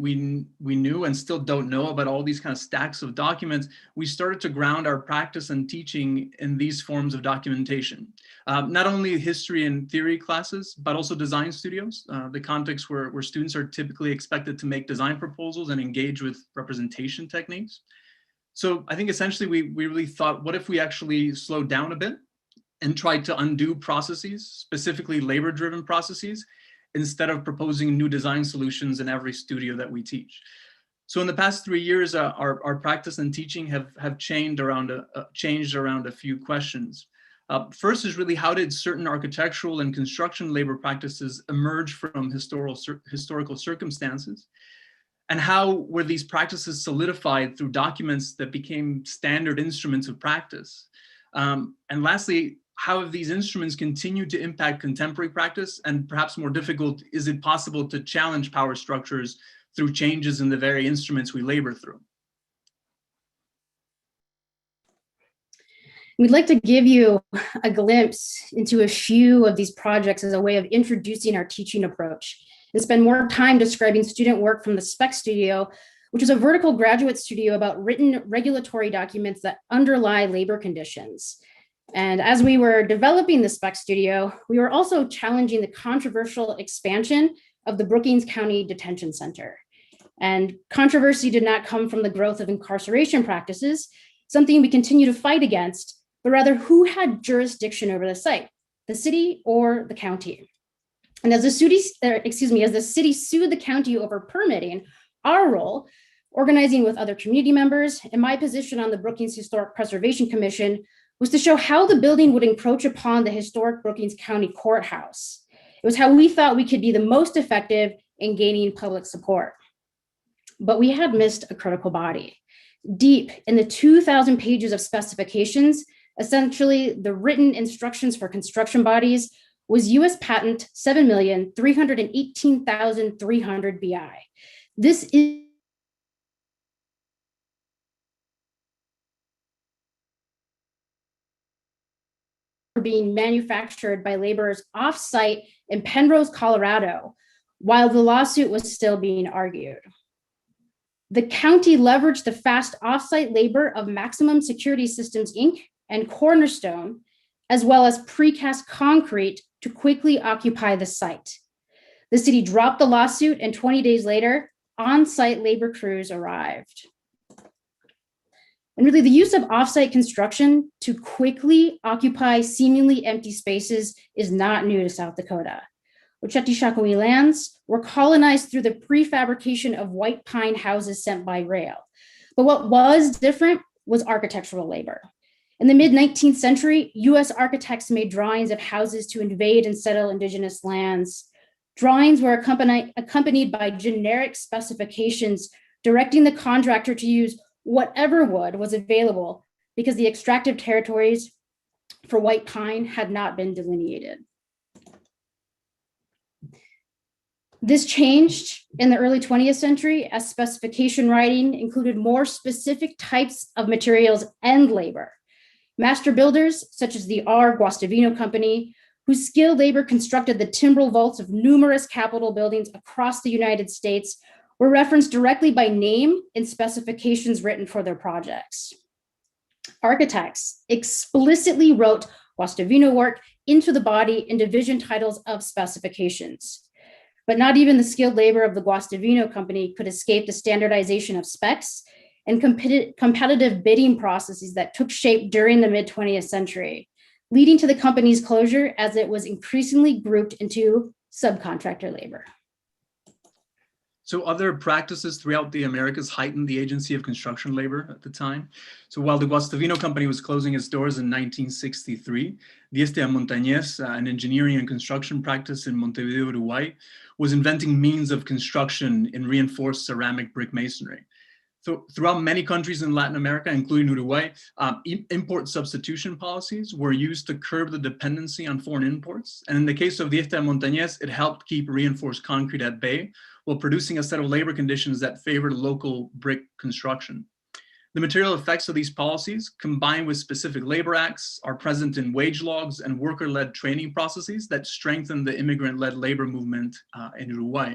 knew and still don't know about all these kind of stacks of documents, we started to ground our practice and teaching in these forms of documentation. Not only history and theory classes, but also design studios, the context where students are typically expected to make design proposals and engage with representation techniques. So I think essentially we really thought, what if we actually slowed down a bit and tried to undo processes, specifically labor-driven processes, instead of proposing new design solutions in every studio that we teach. So in the past 3 years, our practice and teaching have changed around a few questions. First is really, how did certain architectural and construction labor practices emerge from historical circumstances? And how were these practices solidified through documents that became standard instruments of practice? And lastly, how have these instruments continued to impact contemporary practice? And perhaps more difficult, is it possible to challenge power structures through changes in the very instruments we labor through? We'd like to give you a glimpse into a few of these projects as a way of introducing our teaching approach and spend more time describing student work from the Spec Studio, which is a vertical graduate studio about written regulatory documents that underlie labor conditions. And as we were developing the Spec Studio, we were also challenging the controversial expansion of the Brookings County Detention Center. And controversy did not come from the growth of incarceration practices, something we continue to fight against, but rather who had jurisdiction over the site. the city or the county. And as the city, as the city sued the county over permitting, our role, organizing with other community members, and my position on the Brookings Historic Preservation Commission was to show how the building would encroach upon the historic Brookings County Courthouse. It was how we thought we could be the most effective in gaining public support. But we had missed a critical body. Deep in the 2,000 pages of specifications, essentially the written instructions for construction bodies, was US patent 7,318,300 BI. This is being manufactured by laborers off-site in Penrose, Colorado, while the lawsuit was still being argued. The county leveraged the fast off-site labor of Maximum Security Systems, Inc. and Cornerstone, as well as precast concrete to quickly occupy the site. The city dropped the lawsuit, and 20 days later, on-site labor crews arrived. And really, the use of off-site construction to quickly occupy seemingly empty spaces is not new to South Dakota. Oceti-Sakowin lands were colonized through the prefabrication of white pine houses sent by rail. But what was different was architectural labor. In the mid-19th century, US architects made drawings of houses to invade and settle indigenous lands. Drawings were accompanied by generic specifications directing the contractor to use whatever wood was available because the extractive territories for white pine had not been delineated. This changed in the early 20th century as specification writing included more specific types of materials and labor. Master builders, such as the R. Guastavino Company, whose skilled labor constructed the timbral vaults of numerous Capitol buildings across the United States, were referenced directly by name in specifications written for their projects. Architects explicitly wrote Guastavino work into the body in division titles of specifications. But not even the skilled labor of the Guastavino Company could escape the standardization of specs and competitive bidding processes that took shape during the mid-20th century, leading to the company's closure as it was increasingly grouped into subcontractor labor. So other practices throughout the Americas heightened the agency of construction labor at the time. So while the Guastavino Company was closing its doors in 1963, Diestia Montañez, an engineering and construction practice in Montevideo, Uruguay, was inventing means of construction in reinforced ceramic brick masonry. So throughout many countries in Latin America, including Uruguay, import substitution policies were used to curb the dependency on foreign imports. And in the case of Diestia Montañez, it helped keep reinforced concrete at bay while producing a set of labor conditions that favored local brick construction. The material effects of these policies, combined with specific labor acts, are present in wage logs and worker-led training processes that strengthen the immigrant-led labor movement in Uruguay.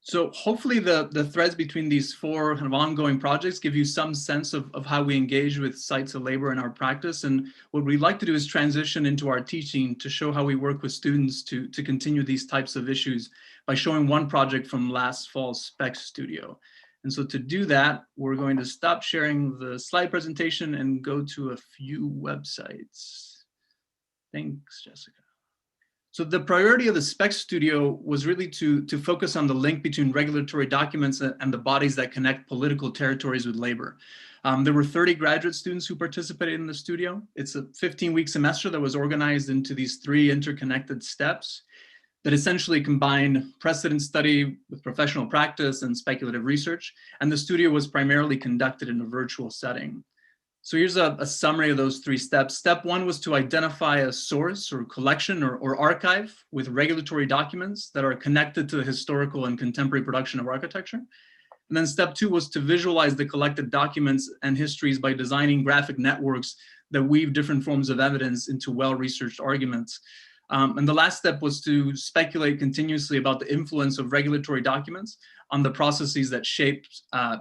So hopefully the threads between these four kind of ongoing projects give you some sense of how we engage with sites of labor in our practice. And what we'd like to do is transition into our teaching to show how we work with students to continue these types of issues by showing one project from last fall's Spec Studio. And so to do that, we're going to stop sharing the slide presentation and go to a few websites. Thanks, Jessica. So the priority of the Spec Studio was really to focus on the link between regulatory documents and the bodies that connect political territories with labor. There were 30 graduate students who participated in the studio. It's a 15-week semester that was organized into these 3 interconnected steps that essentially combine precedent study with professional practice and speculative research. And the studio was primarily conducted in a virtual setting. So here's a summary of those 3 steps. Step 1 was to identify a source or collection or archive with regulatory documents that are connected to the historical and contemporary production of architecture. And then step 2 was to visualize the collected documents and histories by designing graphic networks that weave different forms of evidence into well-researched arguments. And the last step was to speculate continuously about the influence of regulatory documents on the processes that shape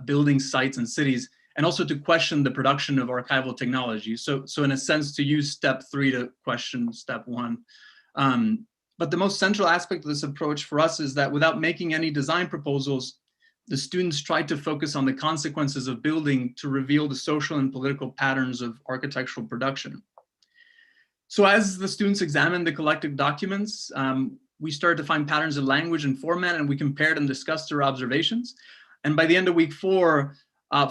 building sites and cities, and also to question the production of archival technology. So in a sense, to use step 3 to question step 1. But the most central aspect of this approach for us is that without making any design proposals, the students tried to focus on the consequences of building to reveal the social and political patterns of architectural production. So as the students examined the collected documents, we started to find patterns in language and format, and we compared and discussed their observations. And by the end of week 4,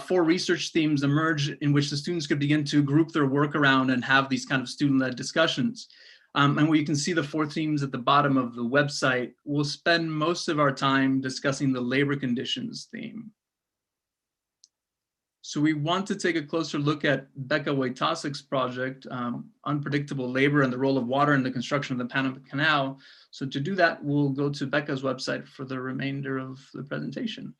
4 research themes emerged in which the students could begin to group their work around and have these kind of student-led discussions. And where you can see the 4 themes at the bottom of the website, we'll spend most of our time discussing the labor conditions theme. So we want to take a closer look at Becca Wojtaszek's project, Unpredictable Labor and the Role of Water in the Construction of the Panama Canal. So to do that, we'll go to Becca's website for the remainder of the presentation.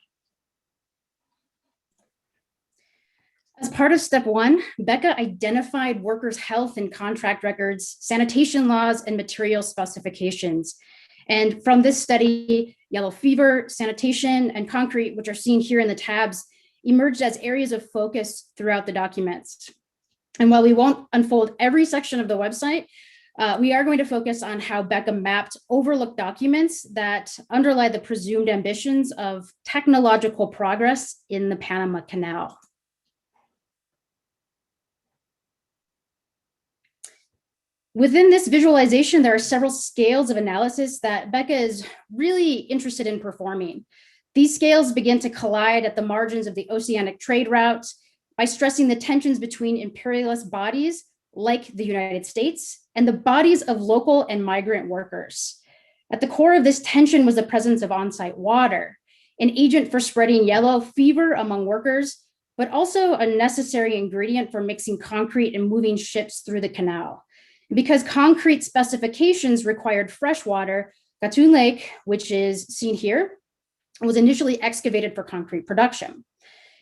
As part of step 1, Becca identified workers' health and contract records, sanitation laws, and material specifications. And from this study, yellow fever, sanitation, and concrete, which are seen here in the tabs, emerged as areas of focus throughout the documents. And while we won't unfold every section of the website, we are going to focus on how Becca mapped overlooked documents that underlie the presumed ambitions of technological progress in the Panama Canal. Within this visualization, there are several scales of analysis that Becca is really interested in performing. These scales begin to collide at the margins of the oceanic trade route by stressing the tensions between imperialist bodies like the United States and the bodies of local and migrant workers. At the core of this tension was the presence of on-site water, an agent for spreading yellow fever among workers, but also a necessary ingredient for mixing concrete and moving ships through the canal. Because concrete specifications required fresh water, Gatun Lake, which is seen here, was initially excavated for concrete production.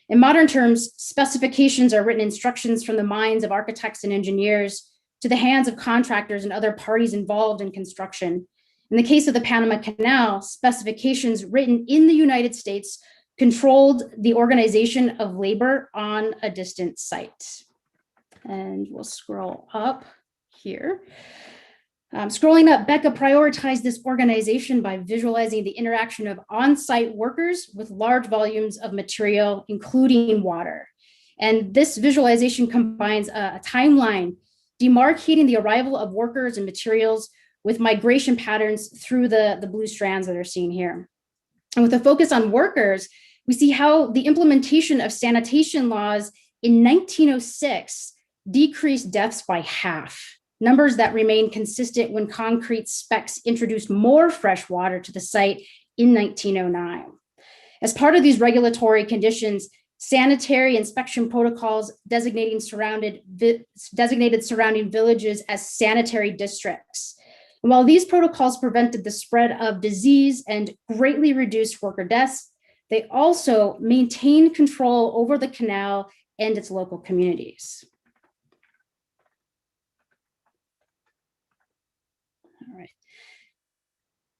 In modern terms, specifications are written instructions from the minds of architects and engineers to the hands of contractors and other parties involved in construction. In the case of the Panama Canal, specifications written in the United States controlled the organization of labor on a distant site. And we'll scroll up here. Scrolling up, Becca prioritized this organization by visualizing the interaction of on-site workers with large volumes of material, including water. And this visualization combines a timeline demarcating the arrival of workers and materials with migration patterns through the blue strands that are seen here. And with a focus on workers, we see how the implementation of sanitation laws in 1906 decreased deaths by half. Numbers that remain consistent when concrete specs introduced more fresh water to the site in 1909. As part of these regulatory conditions, sanitary inspection protocols designated surrounding villages as sanitary districts. And while these protocols prevented the spread of disease and greatly reduced worker deaths, they also maintained control over the canal and its local communities.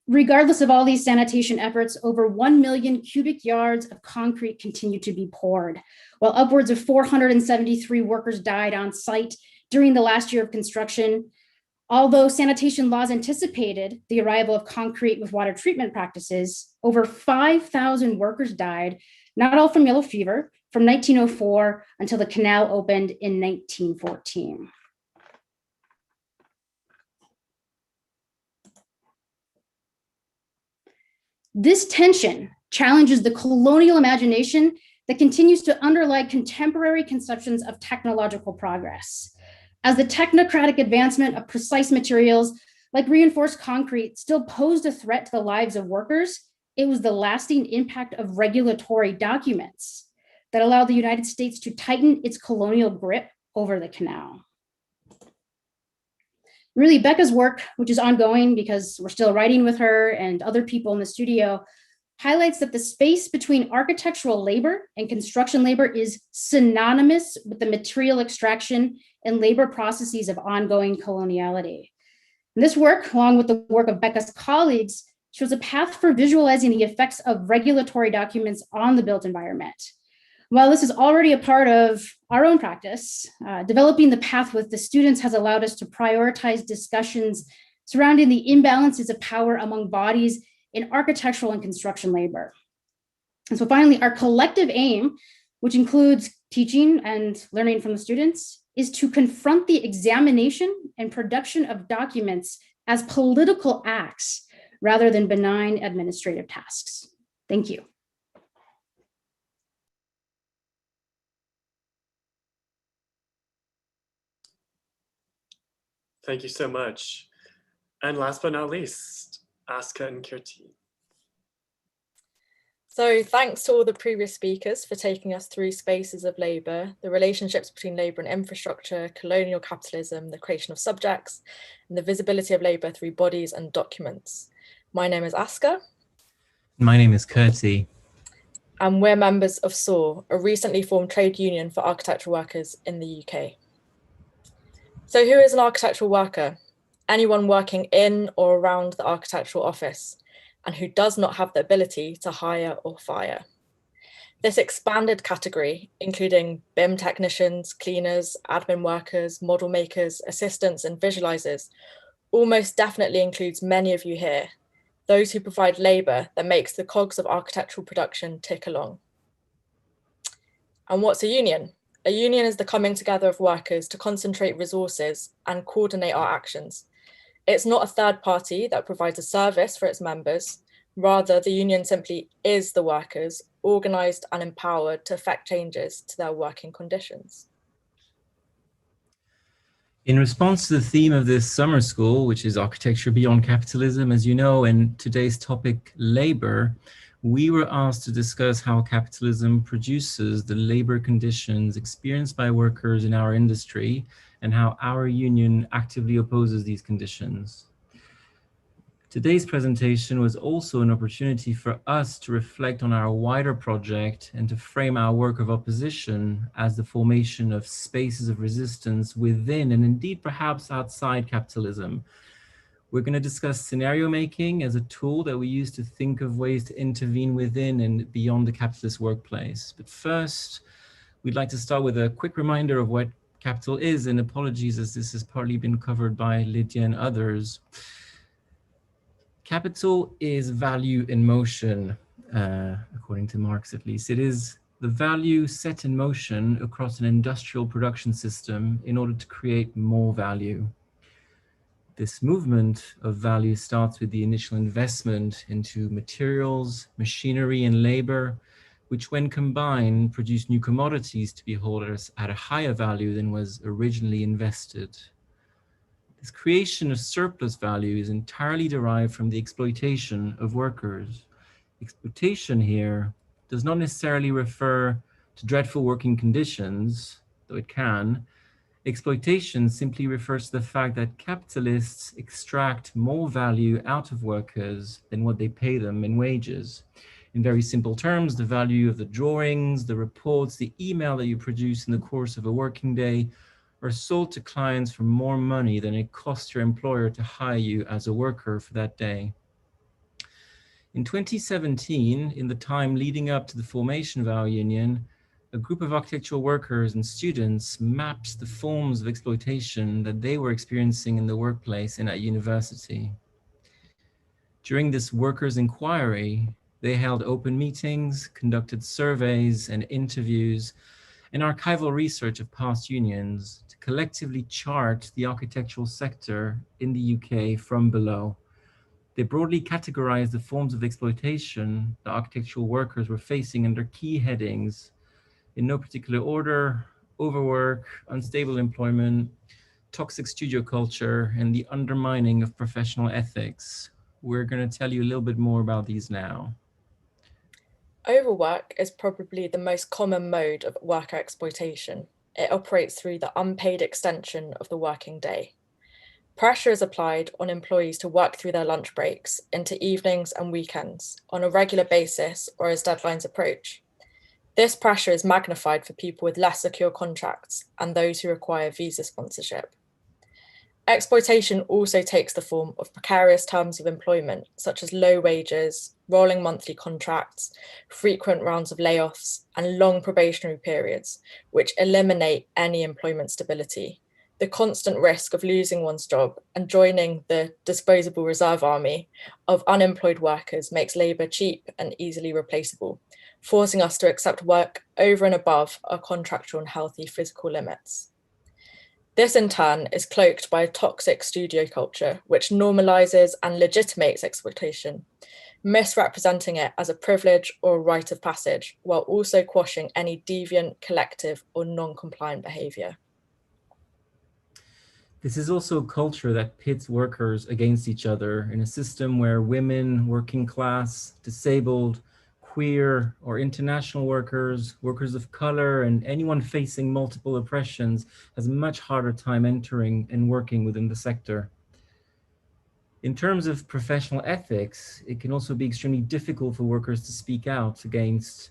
Regardless of all these sanitation efforts, over 1 million cubic yards of concrete continue to be poured, while upwards of 473 workers died on site during the last year of construction. Although sanitation laws anticipated the arrival of concrete with water treatment practices, over 5,000 workers died, not all from yellow fever, from 1904 until the canal opened in 1914. This tension challenges the colonial imagination that continues to underlie contemporary conceptions of technological progress. As the technocratic advancement of precise materials like reinforced concrete still posed a threat to the lives of workers, it was the lasting impact of regulatory documents that allowed the United States to tighten its colonial grip over the canal. Really, Becca's work, which is ongoing because we're still writing with her and other people in the studio, highlights that the space between architectural labor and construction labor is synonymous with the material extraction and labor processes of ongoing coloniality. And this work, along with the work of Becca's colleagues, shows a path for visualizing the effects of regulatory documents on the built environment. While this is already a part of our own practice, developing the path with the students has allowed us to prioritize discussions surrounding the imbalances of power among bodies in architectural and construction labor. And so finally, our collective aim, which includes teaching and learning from the students, is to confront the examination and production of documents as political acts rather than benign administrative tasks. Thank you. Thank you so much. And last but not least, Aska and Kirti. So thanks to all the previous speakers for taking us through spaces of labour, the relationships between labour and infrastructure, colonial capitalism, the creation of subjects, and the visibility of labour through bodies and documents. My name is Aska. My name is Kirti. And we're members of SAW, a recently formed trade union for architectural workers in the UK. So who is an architectural worker? Anyone working in or around the architectural office, and who does not have the ability to hire or fire. This expanded category, including BIM technicians, cleaners, admin workers, model makers, assistants, and visualizers, almost definitely includes many of you here, those who provide labor that makes the cogs of architectural production tick along. And what's a union? A union is the coming together of workers to concentrate resources and coordinate our actions. It's not a third party that provides a service for its members. Rather, the union simply is the workers, organized and empowered to effect changes to their working conditions. In response to the theme of this summer school, which is Architecture Beyond Capitalism, as you know, and today's topic, labor, we were asked to discuss how capitalism produces the labor conditions experienced by workers in our industry and how our union actively opposes these conditions. Today's presentation was also an opportunity for us to reflect on our wider project and to frame our work of opposition as the formation of spaces of resistance within and indeed perhaps outside capitalism. We're going to discuss scenario making as a tool that we use to think of ways to intervene within and beyond the capitalist workplace. But first, we'd like to start with a quick reminder of what capital is, and apologies as this has partly been covered by Lygia and others. Capital is value in motion, according to Marx at least. It is the value set in motion across an industrial production system in order to create more value. This movement of value starts with the initial investment into materials, machinery, and labor, which when combined produce new commodities to be held at a higher value than was originally invested. This creation of surplus value is entirely derived from the exploitation of workers. Exploitation here does not necessarily refer to dreadful working conditions, though it can. Exploitation simply refers to the fact that capitalists extract more value out of workers than what they pay them in wages. In very simple terms, the value of the drawings, the reports, the email that you produce in the course of a working day are sold to clients for more money than it costs your employer to hire you as a worker for that day. In 2017, in the time leading up to the formation of our union, a group of architectural workers and students mapped the forms of exploitation that they were experiencing in the workplace and at university. During this workers' inquiry, they held open meetings, conducted surveys and interviews, and archival research of past unions to collectively chart the architectural sector in the UK from below. They broadly categorized the forms of exploitation the architectural workers were facing under key headings, in no particular order: overwork, unstable employment, toxic studio culture, and the undermining of professional ethics. We're going to tell you a little bit more about these now. Overwork is probably the most common mode of worker exploitation. It operates through the unpaid extension of the working day. Pressure is applied on employees to work through their lunch breaks into evenings and weekends on a regular basis or as deadlines approach. This pressure is magnified for people with less secure contracts and those who require visa sponsorship. Exploitation also takes the form of precarious terms of employment, such as low wages, rolling monthly contracts, frequent rounds of layoffs, and long probationary periods, which eliminate any employment stability. The constant risk of losing one's job and joining the disposable reserve army of unemployed workers makes labour cheap and easily replaceable, forcing us to accept work over and above our contractual and healthy physical limits. This in turn is cloaked by a toxic studio culture, which normalizes and legitimates exploitation, misrepresenting it as a privilege or a rite of passage, while also quashing any deviant, collective, or non-compliant behavior. This is also a culture that pits workers against each other in a system where women, working class, disabled, queer or international workers, workers of color, and anyone facing multiple oppressions has a much harder time entering and working within the sector. In terms of professional ethics, it can also be extremely difficult for workers to speak out against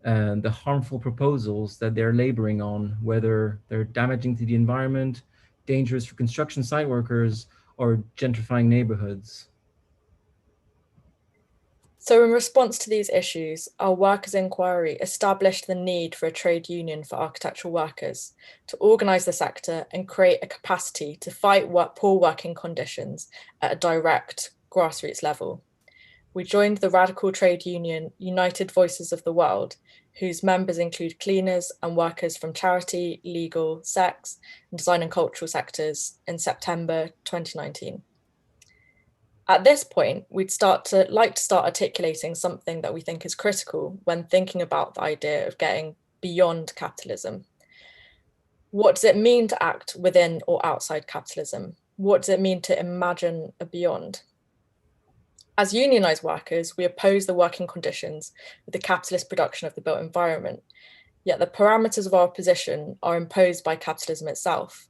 the harmful proposals that they're laboring on, whether they're damaging to the environment, dangerous for construction site workers, or gentrifying neighborhoods. So in response to these issues, our workers' inquiry established the need for a trade union for architectural workers to organise the sector and create a capacity to fight poor working conditions at a direct grassroots level. We joined the radical trade union United Voices of the World, whose members include cleaners and workers from charity, legal, sex, and design and cultural sectors in September 2019. At this point, we'd like to start articulating something that we think is critical when thinking about the idea of getting beyond capitalism. What does it mean to act within or outside capitalism? What does it mean to imagine a beyond? As unionised workers, we oppose the working conditions with the capitalist production of the built environment, yet the parameters of our position are imposed by capitalism itself.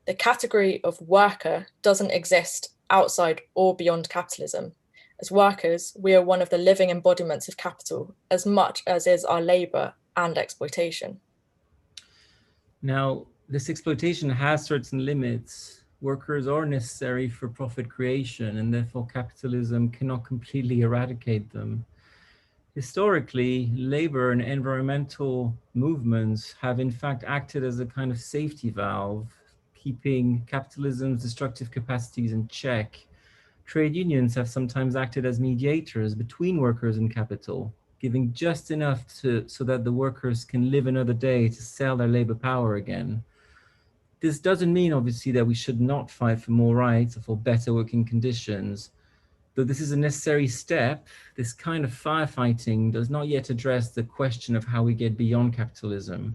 The category of worker doesn't exist outside or beyond capitalism. As workers, we are one of the living embodiments of capital, as much as is our labour and exploitation. Now, this exploitation has certain limits. Workers are necessary for profit creation, and therefore capitalism cannot completely eradicate them. Historically, labor and environmental movements have in fact acted as a kind of safety valve, keeping capitalism's destructive capacities in check. Trade unions have sometimes acted as mediators between workers and capital, giving just enough so that the workers can live another day to sell their labor power again. This doesn't mean, obviously, that we should not fight for more rights or for better working conditions. Though this is a necessary step, this kind of firefighting does not yet address the question of how we get beyond capitalism.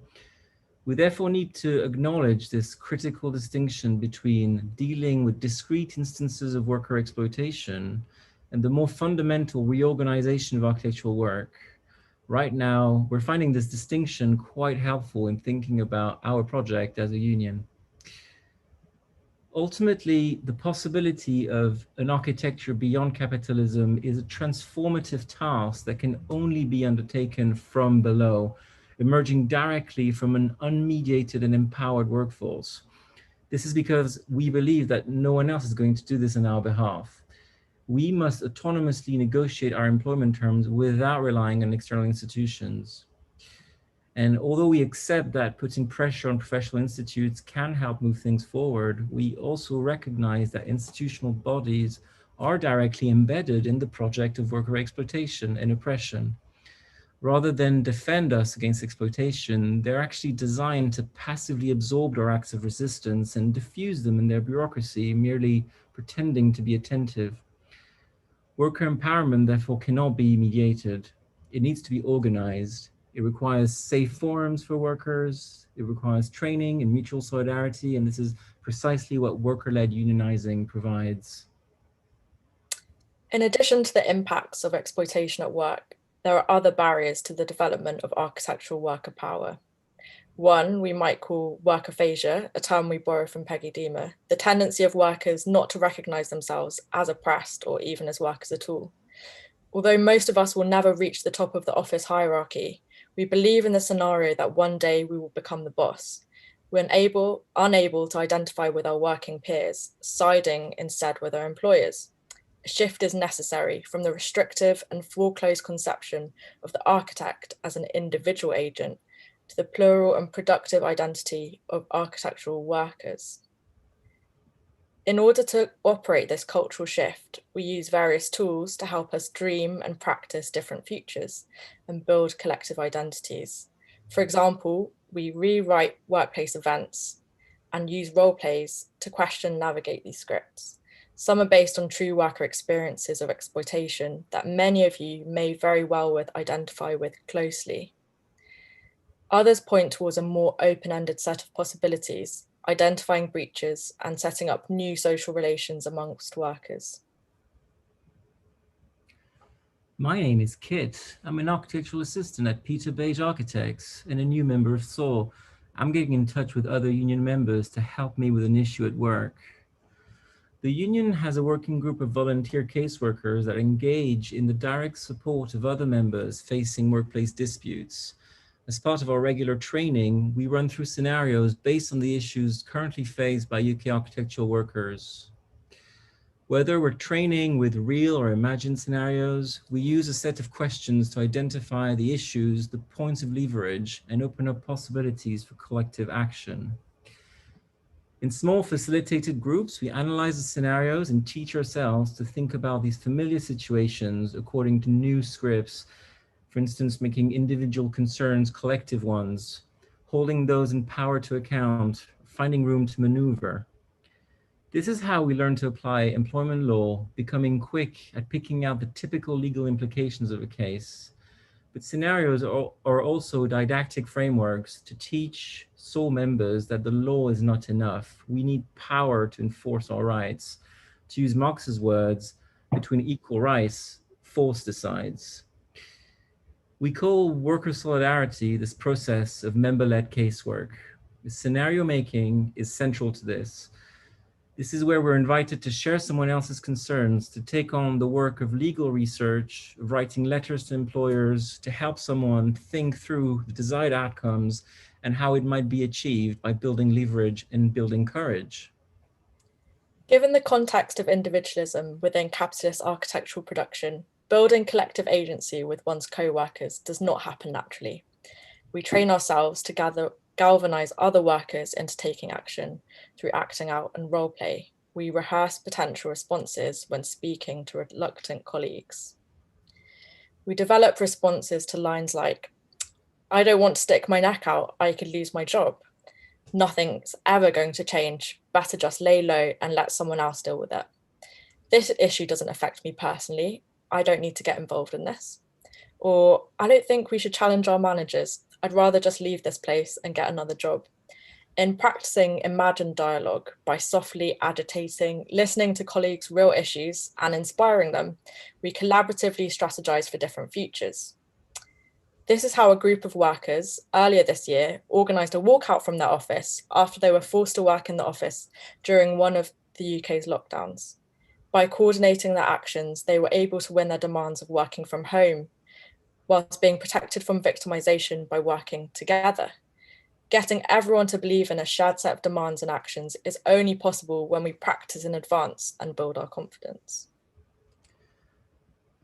We therefore need to acknowledge this critical distinction between dealing with discrete instances of worker exploitation and the more fundamental reorganization of architectural work. Right now, we're finding this distinction quite helpful in thinking about our project as a union. Ultimately, the possibility of an architecture beyond capitalism is a transformative task that can only be undertaken from below, emerging directly from an unmediated and empowered workforce. This is because we believe that no one else is going to do this on our behalf. We must autonomously negotiate our employment terms without relying on external institutions. And although we accept that putting pressure on professional institutes can help move things forward, we also recognize that institutional bodies are directly embedded in the project of worker exploitation and oppression. Rather than defend us against exploitation, they're actually designed to passively absorb our acts of resistance and diffuse them in their bureaucracy, merely pretending to be attentive. Worker empowerment, therefore, cannot be mediated. It needs to be organized. It requires safe forums for workers. It requires training and mutual solidarity. And this is precisely what worker-led unionizing provides. In addition to the impacts of exploitation at work, there are other barriers to the development of architectural worker power. One we might call workaphasia, a term we borrow from Peggy Deemer, the tendency of workers not to recognize themselves as oppressed or even as workers at all. Although most of us will never reach the top of the office hierarchy, we believe in the scenario that one day we will become the boss. We're unable to identify with our working peers, siding instead with our employers. A shift is necessary from the restrictive and foreclosed conception of the architect as an individual agent to the plural and productive identity of architectural workers. In order to operate this cultural shift, we use various tools to help us dream and practice different futures and build collective identities. For example, we rewrite workplace events, and use role plays to question and navigate these scripts. Some are based on true worker experiences of exploitation that many of you may very well identify with closely. Others point towards a more open-ended set of possibilities, identifying breaches and setting up new social relations amongst workers. My name is Kit. I'm an architectural assistant at Peter Beige Architects and a new member of SOAR. I'm getting in touch with other union members to help me with an issue at work. The union has a working group of volunteer caseworkers that engage in the direct support of other members facing workplace disputes. As part of our regular training, we run through scenarios based on the issues currently faced by UK architectural workers. Whether we're training with real or imagined scenarios, we use a set of questions to identify the issues, the points of leverage, and open up possibilities for collective action. In small facilitated groups, we analyze the scenarios and teach ourselves to think about these familiar situations according to new scripts, for instance, making individual concerns collective ones, holding those in power to account, finding room to maneuver. This is how we learn to apply employment law, becoming quick at picking out the typical legal implications of a case. But scenarios are also didactic frameworks to teach SOAR members that the law is not enough. We need power to enforce our rights. To use Marx's words, between equal rights, force decides. We call worker solidarity this process of member-led casework. The scenario making is central to this. This is where we're invited to share someone else's concerns, to take on the work of legal research, of writing letters to employers, to help someone think through the desired outcomes and how it might be achieved by building leverage and building courage. Given the context of individualism within capitalist architectural production, building collective agency with one's co-workers does not happen naturally. We train ourselves to galvanize other workers into taking action through acting out and role play. We rehearse potential responses when speaking to reluctant colleagues. We develop responses to lines like, "I don't want to stick my neck out, I could lose my job. Nothing's ever going to change, better just lay low and let someone else deal with it. This issue doesn't affect me personally, I don't need to get involved in this." Or, "I don't think we should challenge our managers, I'd rather just leave this place and get another job." In practicing imagined dialogue by softly agitating, listening to colleagues' real issues and inspiring them, we collaboratively strategize for different futures. This is how a group of workers earlier this year organized a walkout from their office after they were forced to work in the office during one of the UK's lockdowns. By coordinating their actions, they were able to win their demands of working from home, whilst being protected from victimization by working together. Getting everyone to believe in a shared set of demands and actions is only possible when we practice in advance and build our confidence.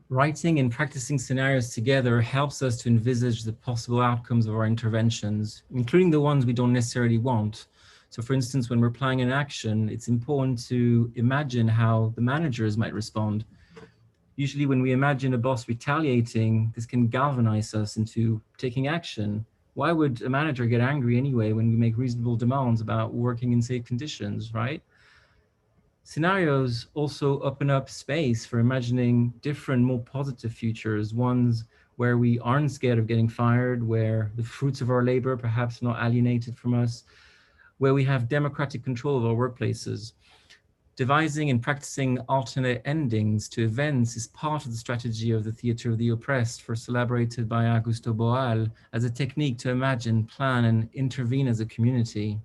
Writing and practicing scenarios together helps us to envisage the possible outcomes of our interventions, including the ones we don't necessarily want. So for instance, when we're planning an action, it's important to imagine how the managers might respond. Usually when we imagine a boss retaliating, this can galvanize us into taking action. Why would a manager get angry anyway when we make reasonable demands about working in safe conditions, right? Scenarios also open up space for imagining different, more positive futures, ones where we aren't scared of getting fired, where the fruits of our labor perhaps not alienated from us, where we have democratic control of our workplaces. Devising and practicing alternate endings to events is part of the strategy of the Theatre of the Oppressed, first elaborated by Augusto Boal as a technique to imagine, plan, and intervene as a community.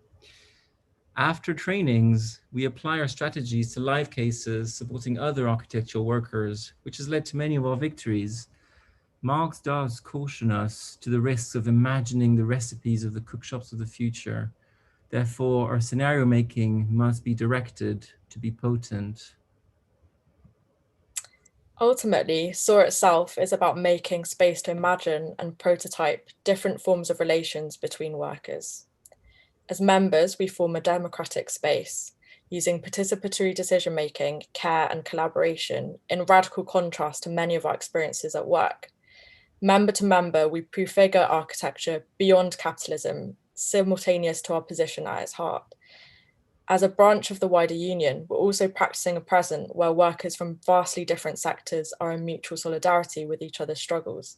After trainings, we apply our strategies to live cases supporting other architectural workers, which has led to many of our victories. Marx does caution us to the risks of imagining the recipes of the cookshops of the future. Therefore, our scenario making must be directed to be potent. Ultimately, SOAR itself is about making space to imagine and prototype different forms of relations between workers. As members, we form a democratic space, using participatory decision-making, care, and collaboration in radical contrast to many of our experiences at work. Member to member, we prefigure architecture beyond capitalism, simultaneous to our position at its heart. As a branch of the wider union, we're also practicing a present where workers from vastly different sectors are in mutual solidarity with each other's struggles.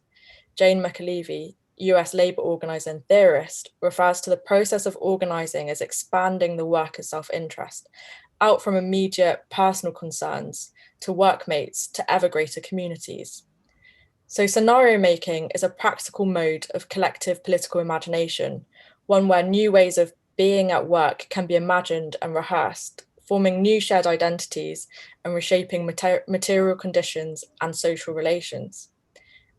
Jane McAlevey, US labor organizer and theorist, refers to the process of organizing as expanding the workers' self-interest out from immediate personal concerns to workmates to ever greater communities. So scenario making is a practical mode of collective political imagination, one where new ways of being at work can be imagined and rehearsed, forming new shared identities and reshaping material conditions and social relations.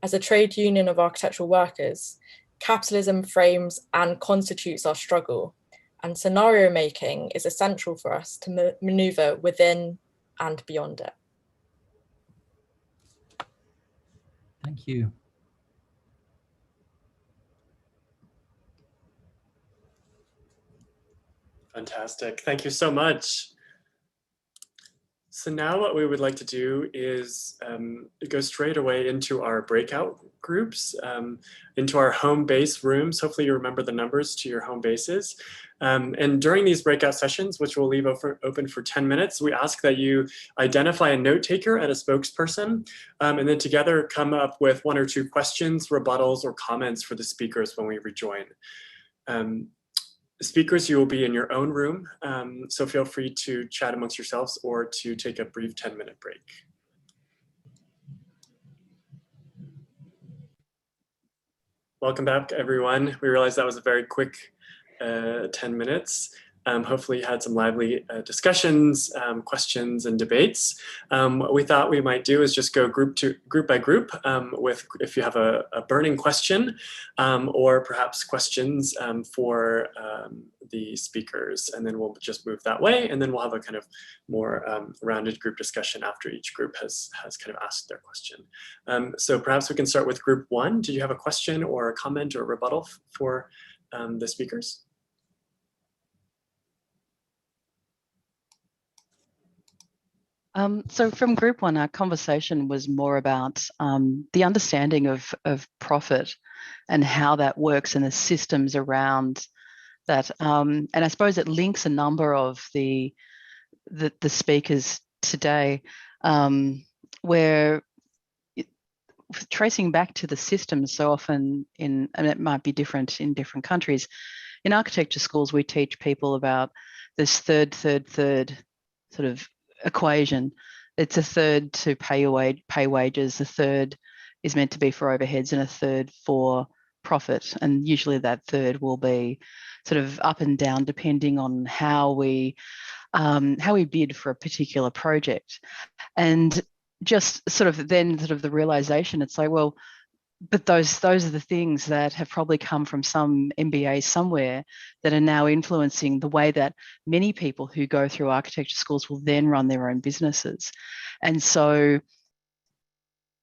As a trade union of architectural workers, capitalism frames and constitutes our struggle, and scenario making is essential for us to maneuver within and beyond it. Thank you. Fantastic. Thank you so much. So now what we would like to do is go straight away into our breakout groups, into our home base rooms. Hopefully you remember the numbers to your home bases. And during these breakout sessions, which we'll leave open for 10 minutes, we ask that you identify a note taker and a spokesperson, and then together come up with 1 or 2 questions, rebuttals, or comments for the speakers when we rejoin. Speakers, you will be in your own room, so feel free to chat amongst yourselves or to take a brief 10-minute break. Welcome back, everyone. We realized that was a very quick 10 minutes. Hopefully you had some lively discussions, questions, and debates. What we thought we might do is just go group by group with if you have a burning question or perhaps questions for the speakers, and then we'll just move that way, and then we'll have a kind of more rounded group discussion after each group has kind of asked their question. So perhaps we can start with group 1. Did you have a question or a comment or a rebuttal for the speakers? So from group 1, our conversation was more about the understanding of profit and how that works and the systems around that. And I suppose it links a number of the speakers today, where tracing back to the systems so often and it might be different in different countries. In architecture schools, we teach people about this third sort of equation. It's a third to pay wages, a third is meant to be for overheads, and a third for profit. And usually that third will be sort of up and down depending on how we bid for a particular project. And just sort of the realization, it's like, well, but those are the things that have probably come from some MBA somewhere that are now influencing the way that many people who go through architecture schools will then run their own businesses. And so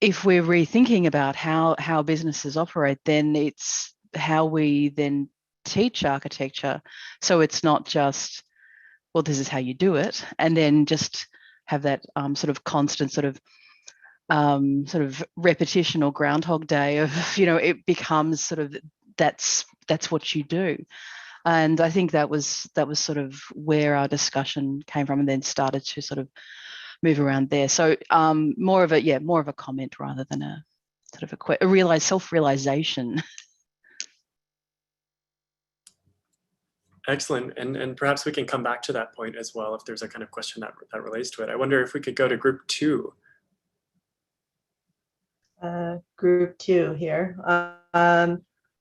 if we're rethinking about how businesses operate, then it's how we then teach architecture. So it's not just, well, this is how you do it, and then just have that sort of constant sort of repetition or Groundhog Day of, it becomes sort of that's what you do. And I think that was sort of where our discussion came from, and then started to sort of move around there. So more of a comment rather than a sort of a self-realization. Excellent, and perhaps we can come back to that point as well if there's a kind of question that relates to it. I wonder if we could go to group 2. Group 2 here.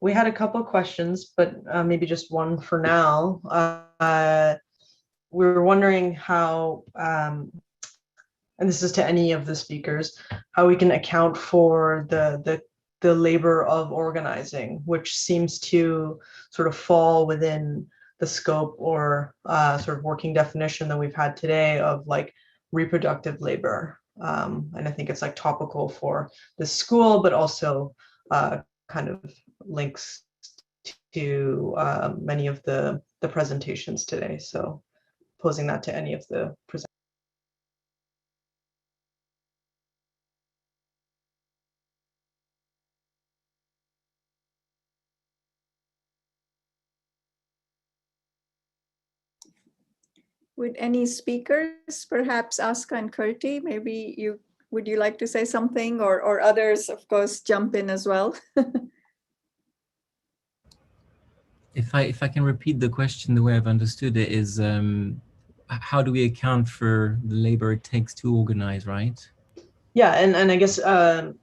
We had a couple of questions, but maybe just one for now. We were wondering how, and this is to any of the speakers, how we can account for the labor of organizing, which seems to sort of fall within the scope or sort of working definition that we've had today of like reproductive labor. And I think it's like topical for the school, but also kind of links to many of the presentations today. So posing that to any of the presenters. Would any speakers, perhaps Aska and Kirti, maybe would you like to say something, or others, of course, jump in as well? If I can repeat the question the way I've understood it is, how do we account for the labor it takes to organize, right? Yeah, and I guess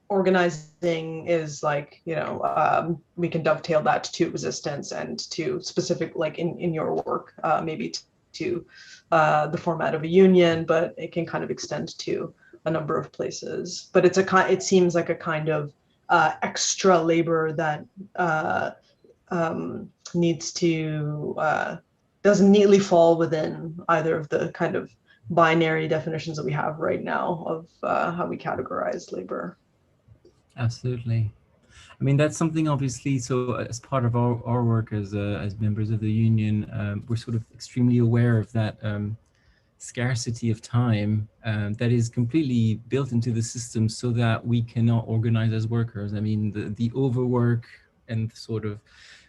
organizing is like, we can dovetail that to resistance and to specific, like in your work, maybe to the format of a union, but it can kind of extend to a number of places. But it seems like a kind of extra labor that needs to doesn't neatly fall within either of the kind of binary definitions that we have right now of how we categorize labor. Absolutely. I mean, that's something obviously, so as part of our work as members of the union, we're sort of extremely aware of that scarcity of time that is completely built into the system so that we cannot organize as workers. I mean, the overwork and sort of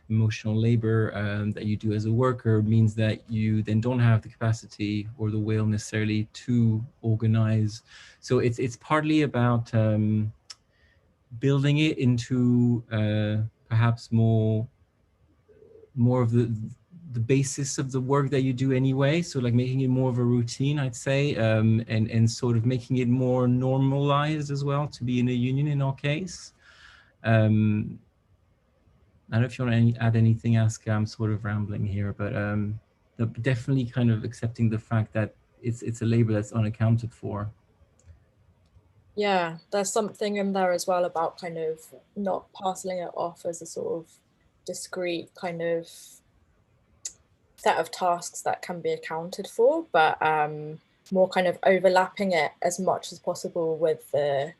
emotional labor that you do as a worker means that you then don't have the capacity or the will necessarily to organize. So it's partly about building it into perhaps more of the basis of the work that you do anyway. So like making it more of a routine, I'd say, and sort of making it more normalized as well to be in a union in our case. I don't know if you want to add anything, Aska. I'm sort of rambling here, but definitely kind of accepting the fact that it's a labor that's unaccounted for. Yeah, there's something in there as well about kind of not parceling it off as a sort of discrete kind of set of tasks that can be accounted for, but more kind of overlapping it as much as possible with the,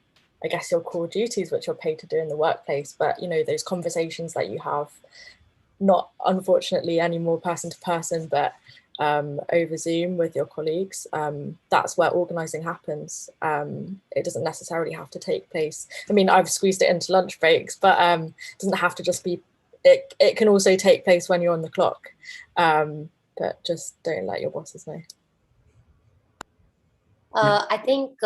I guess, your core duties, which you're paid to do in the workplace. But, those conversations that you have, not unfortunately anymore person to person, but over Zoom with your colleagues, that's where organizing happens. It doesn't necessarily have to take place. I mean, I've squeezed it into lunch breaks, but it doesn't have to just be, it can also take place when you're on the clock. But just don't let your bosses know. I think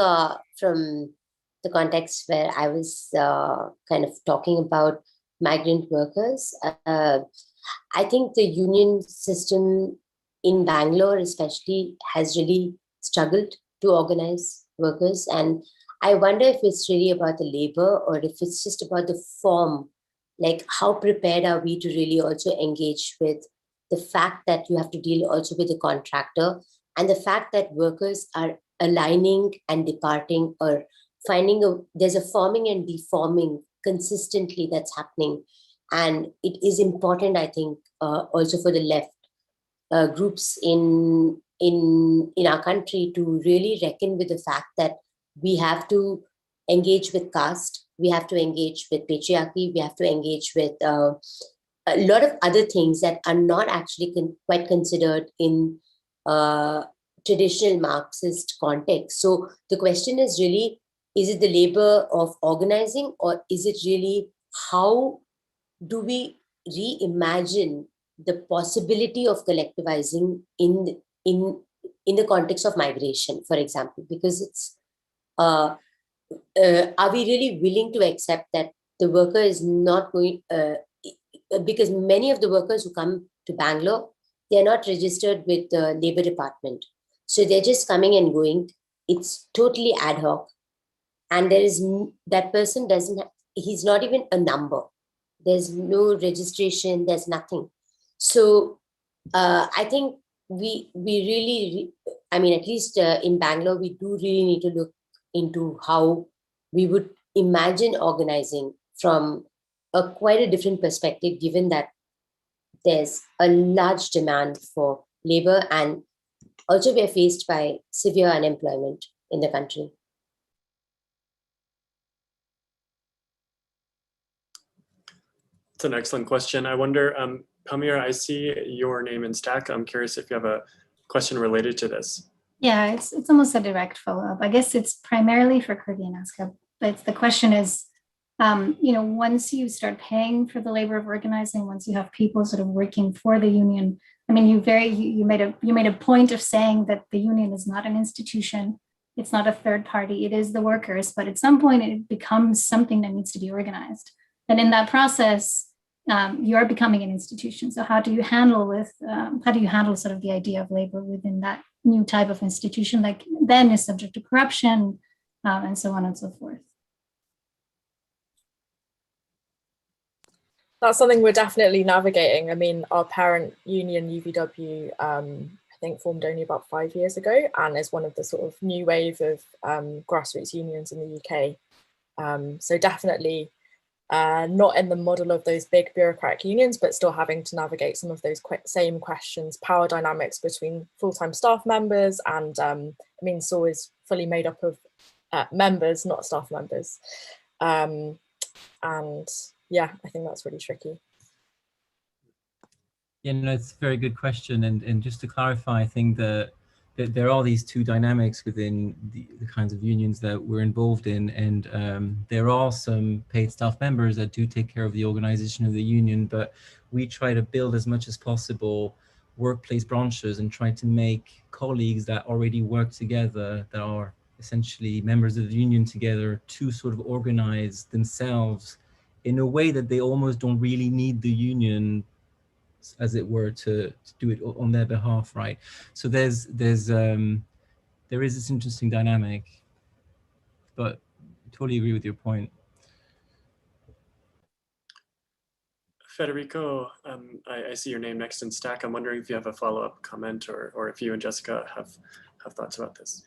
from the context where I was kind of talking about migrant workers, I think the union system in Bangalore especially has really struggled to organize workers. And I wonder if it's really about the labor or if it's just about the form, like how prepared are we to really also engage with the fact that you have to deal also with the contractor and the fact that workers are aligning and departing or there's a forming and deforming consistently that's happening. And it is important, I think, also for the left groups in our country to really reckon with the fact that we have to engage with caste, we have to engage with patriarchy, we have to engage with a lot of other things that are not actually quite considered in traditional Marxist context. So the question is really, is it the labor of organizing, or is it really how do we reimagine the possibility of collectivizing in the context of migration, for example? Because it's are we really willing to accept that the worker is not going, because many of the workers who come to Bangalore, they are not registered with the labor department. So they're just coming and going. It's totally ad hoc. And that person he's not even a number. There's no registration, there's nothing. So I think we really, I mean, at least in Bangalore, we do really need to look into how we would imagine organizing from quite a different perspective, given that there's a large demand for labor and also we are faced by severe unemployment in the country. That's an excellent question. I wonder, Pamir, I see your name in Stack. I'm curious if you have a question related to this. Yeah, it's almost a direct follow-up. I guess it's primarily for Kirti and Aska, but the question is, once you start paying for the labor of organizing, once you have people sort of working for the union, I mean, you made a point of saying that the union is not an institution. It's not a third party. It is the workers, but at some point it becomes something that needs to be organized. And in that process, you are becoming an institution. So how do you handle sort of the idea of labor within that new type of institution that then is subject to corruption and so on and so forth? That's something we're definitely navigating. I mean, our parent union, UVW, I think formed only about 5 years ago, and is one of the sort of new wave of grassroots unions in the UK. So definitely not in the model of those big bureaucratic unions, but still having to navigate some of those same questions, power dynamics between full-time staff members, and I mean, SOAR is fully made up of members, not staff members. And yeah, I think that's really tricky. Yeah, no, it's a very good question. And just to clarify, I think that there are these two dynamics within the kinds of unions that we're involved in. And there are some paid staff members that do take care of the organization of the union, but we try to build as much as possible workplace branches and try to make colleagues that already work together, that are essentially members of the union together, to sort of organize themselves in a way that they almost don't really need the union, as it were, to do it on their behalf, right? So there is this interesting dynamic, but I totally agree with your point. Federico, I see your name next in stack. I'm wondering if you have a follow-up comment, or if you and Jessica have thoughts about this.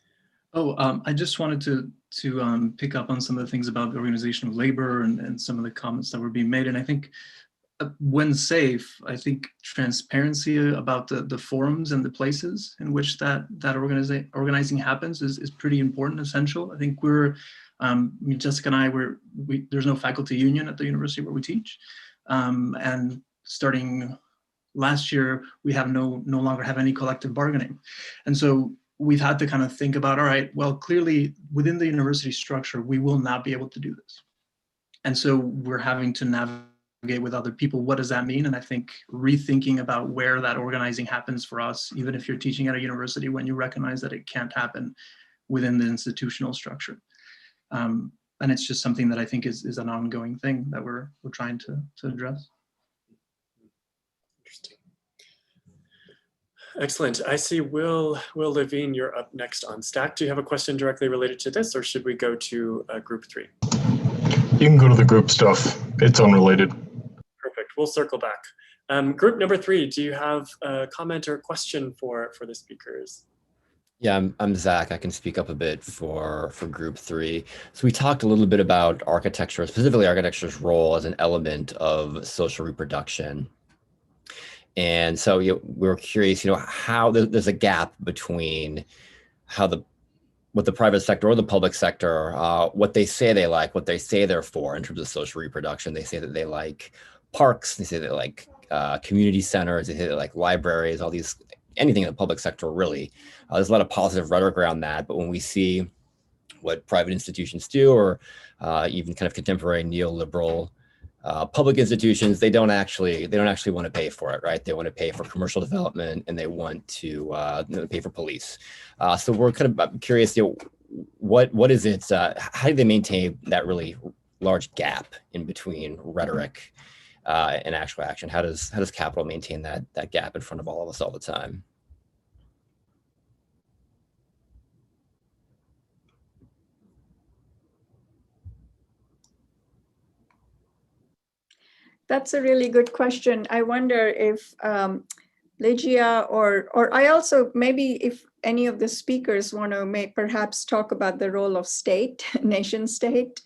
Oh, I just wanted to pick up on some of the things about the organization of labor and some of the comments that were being made. And I think when safe, I think transparency about the forums and the places in which that organizing happens is pretty important, essential. I think Jessica and I, there's no faculty union at the university where we teach. And starting last year, we have no longer have any collective bargaining. And so we've had to kind of think about, all right, well, clearly within the university structure, we will not be able to do this. And so we're having to navigate with other people. What does that mean? And I think rethinking about where that organizing happens for us, even if you're teaching at a university, when you recognize that it can't happen within the institutional structure. And it's just something that I think is an ongoing thing that we're trying to address. Interesting. Excellent. I see Will Levine, you're up next on Stack. Do you have a question directly related to this, or should we go to group 3? You can go to the group stuff. It's unrelated. Perfect. We'll circle back. Group number 3, do you have a comment or question for the speakers? Yeah, I'm Zach. I can speak up a bit for group 3. So we talked a little bit about architecture, specifically architecture's role as an element of social reproduction. And so we were curious, how there's a gap between what the private sector or the public sector, what they say they like, what they say they're for in terms of social reproduction. They say that they like parks, they say they like community centers, they say they like libraries, all these, anything in the public sector really. There's a lot of positive rhetoric around that, but when we see what private institutions do, or even kind of contemporary neoliberal public institutions, they don't actually want to pay for it, right? They want to pay for commercial development, and they want to pay for police. So we're kind of curious, what is it? How do they maintain that really large gap in between rhetoric and actual action? How does capital maintain that gap in front of all of us all the time? That's a really good question. I wonder if Lygia or I also, maybe if any of the speakers want to perhaps talk about the role of state, nation state,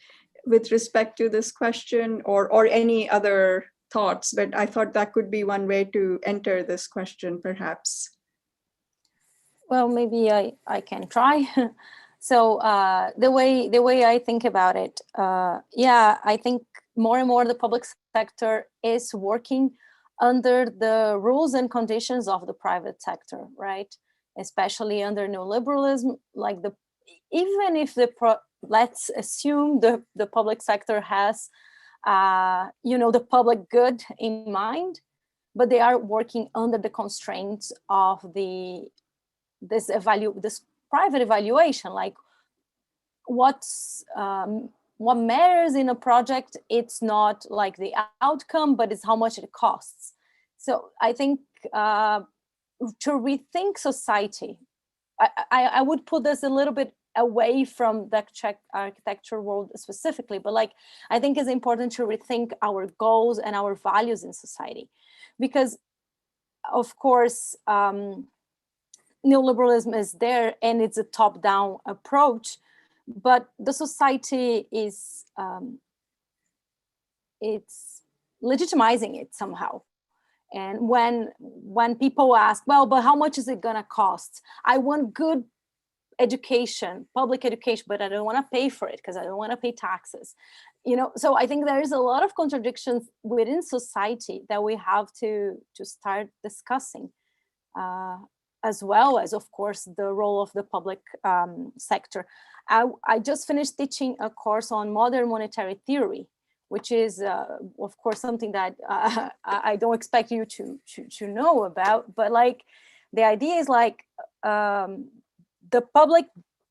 with respect to this question, or any other thoughts, but I thought that could be one way to enter this question, perhaps. Well, maybe I can try. So the way I think about it, yeah, I think more and more the public sector is working under the rules and conditions of the private sector, right? Especially under neoliberalism, like even if let's assume the public sector has, the public good in mind, but they are working under the constraints of this private evaluation, like what matters in a project. It's not like the outcome, but it's how much it costs. So I think to rethink society, I would put this a little bit away from the architecture world specifically, but like I think it's important to rethink our goals and our values in society, because of course neoliberalism is there and it's a top-down approach, but the society is it's legitimizing it somehow. And when people ask, well, but how much is it gonna cost? I want good education, public education, but I don't want to pay for it because I don't want to pay taxes. You know, so I think there is a lot of contradictions within society that we have to start discussing, as well as, of course, the role of the public sector. I just finished teaching a course on modern monetary theory, which is, of course, something that I don't expect you to know about, but like the idea is like, the public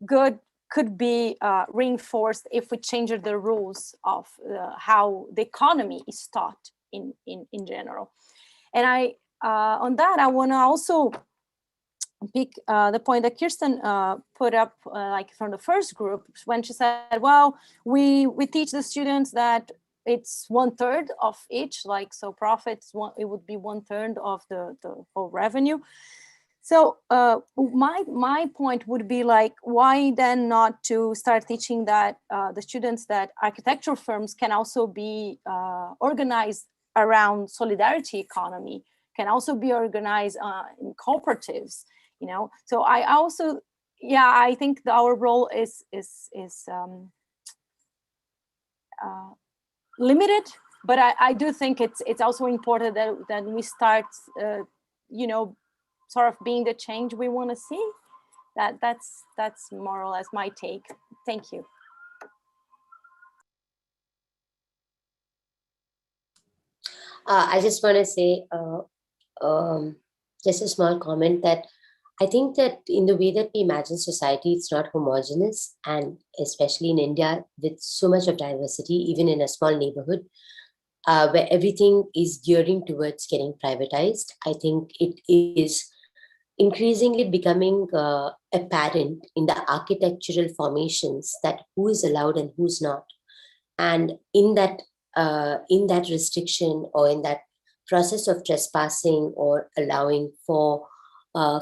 good could be reinforced if we change the rules of how the economy is taught in general. And on that, I want to also pick the point that Kirsten put up, like from the first group, when she said, well, we teach the students that it's 1/3 of each, like, so profits, it would be 1/3 of the whole revenue. So my point would be like, why then not to start teaching that the students that architecture firms can also be organized around solidarity economy, can also be organized in cooperatives, you know? So I also, yeah, I think our role is limited, but I do think it's also important that we start, you know, sort of being the change we want to see. That's more or less my take. Thank you. I just want to say just a small comment that I think that in the way that we imagine society, it's not homogeneous, and especially in India with so much of diversity, even in a small neighborhood, where everything is gearing towards getting privatized. I think it is increasingly becoming apparent in the architectural formations that who is allowed and who's not. And in that restriction, or in that process of trespassing or allowing for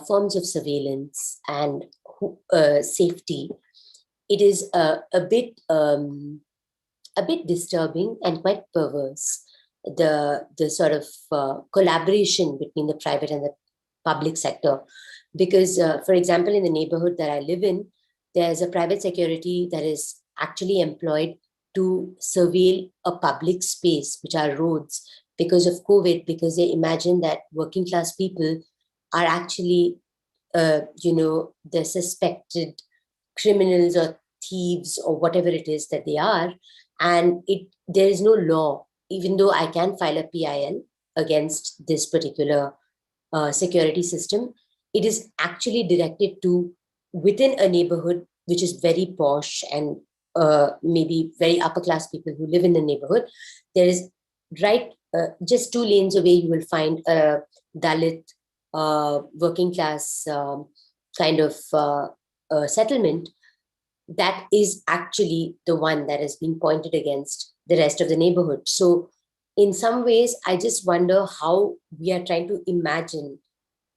forms of surveillance and safety, it is a bit disturbing and quite perverse, the sort of collaboration between the private and the public sector. Because, for example, in the neighborhood that I live in, there's a private security that is actually employed to surveil a public space, which are roads, because of COVID, because they imagine that working class people are actually, you know, the suspected criminals or thieves or whatever it is that they are. And there is no law, even though I can file a PIL against this particular security system. It is actually directed to within a neighborhood which is very posh and maybe very upper class people who live in the neighborhood. There is just 2 lanes away, you will find a Dalit working class kind of settlement that is actually the one that has been pointed against the rest of the neighborhood. So in some ways, I just wonder how we are trying to imagine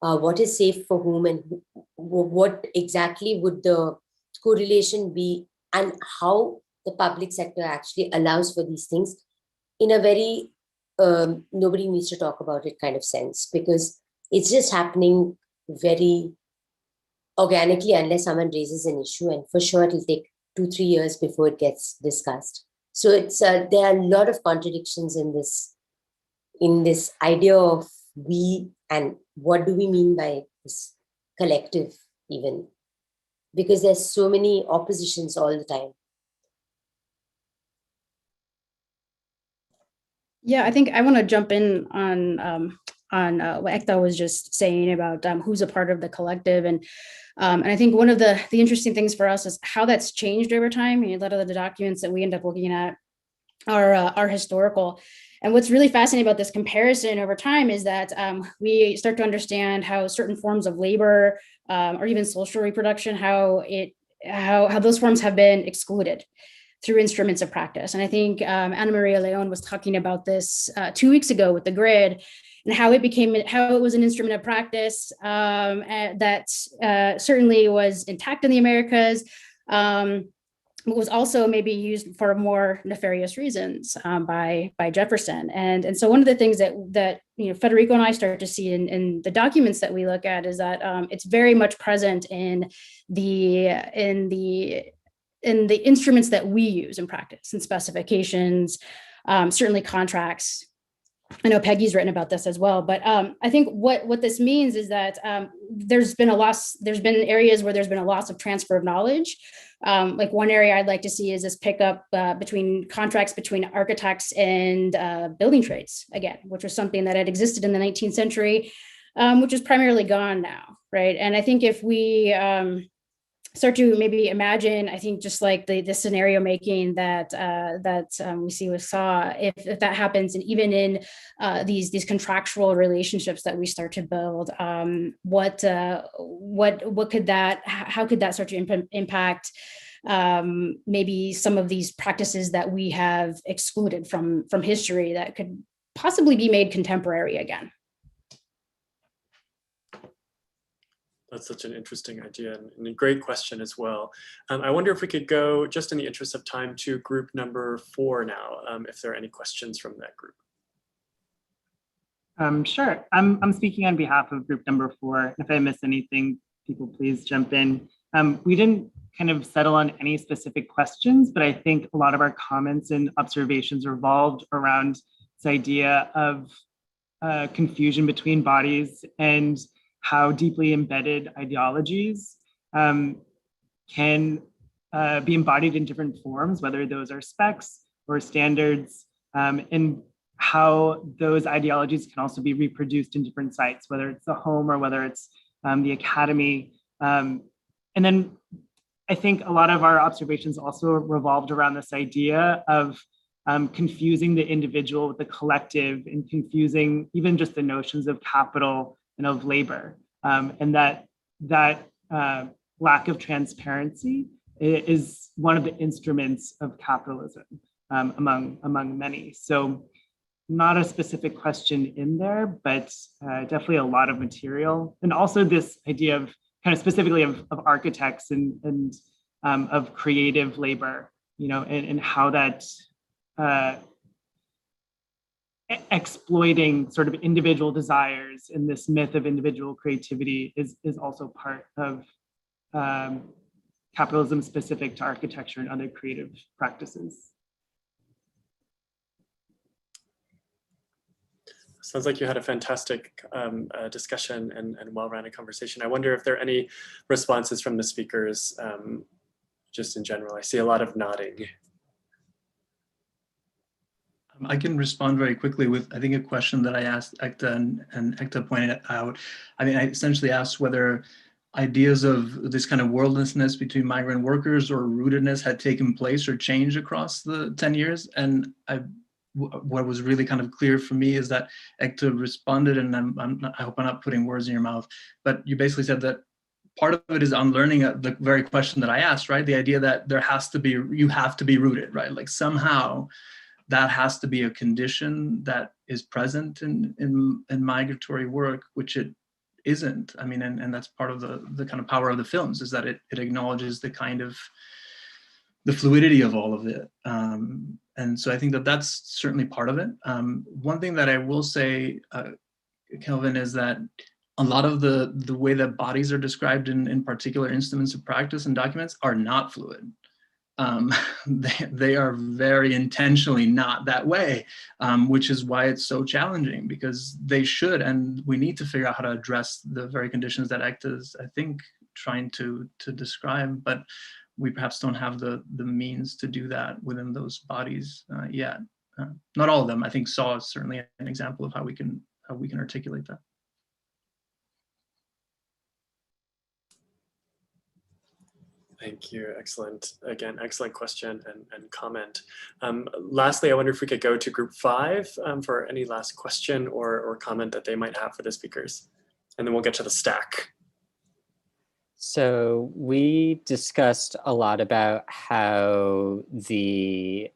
what is safe for whom, and what exactly would the correlation be, and how the public sector actually allows for these things in a very nobody needs to talk about it kind of sense, because it's just happening very organically unless someone raises an issue, and for sure it'll take 2-3 years before it gets discussed. So it's there are a lot of contradictions in this idea of we, and what do we mean by this collective even, because there's so many oppositions all the time. Yeah, I think I want to jump in on what Ekta was just saying about who's a part of the collective. And I think one of the interesting things for us is how that's changed over time. A lot of the documents that we end up looking at are historical. And what's really fascinating about this comparison over time is that we start to understand how certain forms of labor or even social reproduction, how those forms have been excluded through instruments of practice. And I think Ana Maria Leon was talking about this 2 weeks ago with the grid, and how it was an instrument of practice that certainly was intact in the Americas, but was also maybe used for more nefarious reasons by Jefferson. And so one of the things that Federico and I start to see in the documents that we look at is that it's very much present in the instruments that we use in practice, and specifications, certainly contracts. I know Peggy's written about this as well, but I think what this means is that there's been areas where there's been a loss of transfer of knowledge. Like one area I'd like to see is this pickup between contracts between architects and building trades, again, which was something that had existed in the 19th century, which is primarily gone now, right? And I think if we start to maybe imagine, I think just like the scenario making that we see with SAW, if that happens, and even in these contractual relationships that we start to build, how could that start to impact maybe some of these practices that we have excluded from history that could possibly be made contemporary again? That's such an interesting idea and a great question as well. I wonder if we could go, just in the interest of time, to group number 4 now, if there are any questions from that group. Sure, I'm speaking on behalf of group number 4. If I miss anything, people please jump in. We didn't kind of settle on any specific questions, but I think a lot of our comments and observations revolved around this idea of confusion between bodies and how deeply embedded ideologies can be embodied in different forms, whether those are specs or standards, and how those ideologies can also be reproduced in different sites, whether it's the home or whether it's the academy. And then I think a lot of our observations also revolved around this idea of confusing the individual with the collective, and confusing even just the notions of capital and of labor, and that lack of transparency is one of the instruments of capitalism among many. So not a specific question in there, but definitely a lot of material. And also this idea of kind of specifically of architects and of creative labor, and how that exploiting sort of individual desires in this myth of individual creativity is also part of capitalism specific to architecture and other creative practices. Sounds like you had a fantastic discussion and well-rounded conversation. I wonder if there are any responses from the speakers, just in general. I see a lot of nodding. I can respond very quickly with, I think, a question that I asked Ekta, and Ekta pointed out. I mean, I essentially asked whether ideas of this kind of worldlessness between migrant workers or rootedness had taken place or changed across the 10 years. And what was really kind of clear for me is that Ekta responded, and I hope I'm not putting words in your mouth, but you basically said that part of it is unlearning the very question that I asked, right? The idea that you have to be rooted, right? Like somehow that has to be a condition that is present in migratory work, which it isn't. I mean, and that's part of the kind of power of the films, is that it acknowledges the kind of the fluidity of all of it. And so I think that that's certainly part of it. One thing that I will say, Kelvin, is that a lot of the way that bodies are described in particular instruments of practice and documents are not fluid. They are very intentionally not that way, which is why it's so challenging, because they should, and we need to figure out how to address the very conditions that Ekta is, I think, trying to describe, but we perhaps don't have the means to do that within those bodies yet. Not all of them. I think SAW is certainly an example of how we can we can articulate that. Thank you. Excellent. Again, excellent question and comment. Lastly, I wonder if we could go to group 5 for any last question or comment that they might have for the speakers. And then we'll get to the stack. So we discussed a lot about how the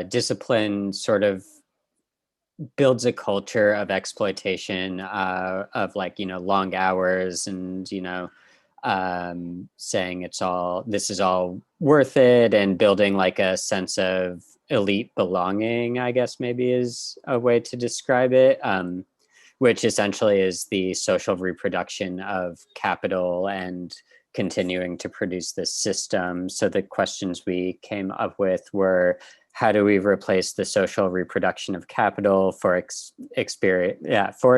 discipline sort of builds a culture of exploitation of like, long hours and, saying this is all worth it, and building like a sense of elite belonging, I guess maybe is a way to describe it, which essentially is the social reproduction of capital and continuing to produce this system. So the questions we came up with were, how do we replace the social reproduction of capital for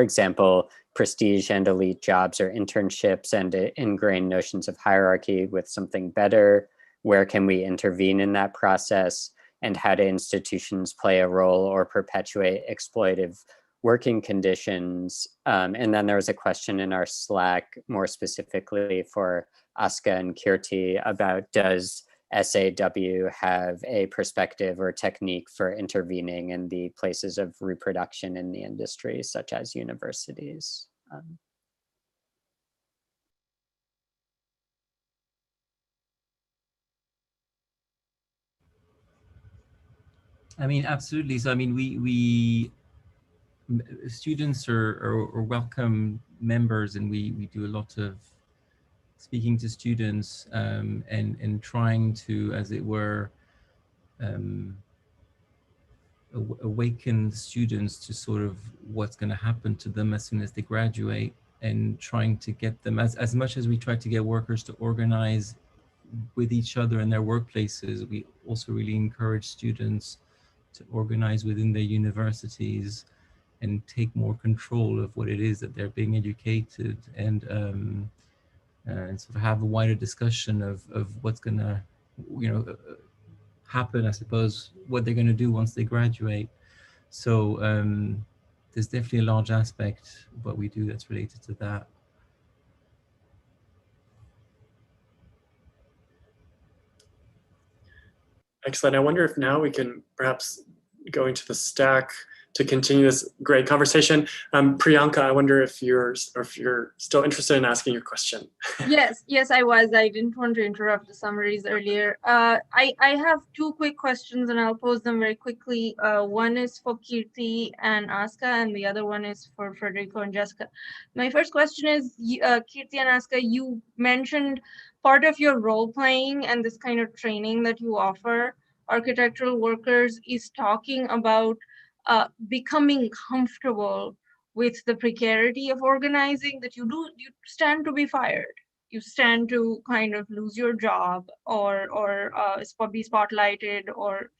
example, prestige and elite jobs or internships and ingrained notions of hierarchy with something better? Where can we intervene in that process? And how do institutions play a role or perpetuate exploitive working conditions? And then there was a question in our Slack, more specifically for Aska and Kirti, about does SAW have a perspective or technique for intervening in the places of reproduction in the industry, such as universities? I mean, absolutely. So, I mean, we students are welcome members, and we do a lot of speaking to students and trying to, as it were, awaken students to sort of what's going to happen to them as soon as they graduate, and trying to get them, as much as we try to get workers to organize with each other in their workplaces, we also really encourage students to organize within their universities and take more control of what it is that they're being educated, and sort of have a wider discussion of what's going to, happen, I suppose, what they're going to do once they graduate. So there's definitely a large aspect of what we do that's related to that. Excellent. I wonder if now we can perhaps go into the stack to continue this great conversation. Priyanka, I wonder if you're still interested in asking your question. Yes, I was. I didn't want to interrupt the summaries earlier. I have 2 quick questions, and I'll pose them very quickly. One is for Kirti and Aska, and the other one is for Federico and Jessica. My first question is, Kirti and Aska, you mentioned part of your role playing and this kind of training that you offer architectural workers is talking about becoming comfortable with the precarity of organizing, that you stand to be fired, you stand to kind of lose your job, or be spotlighted, or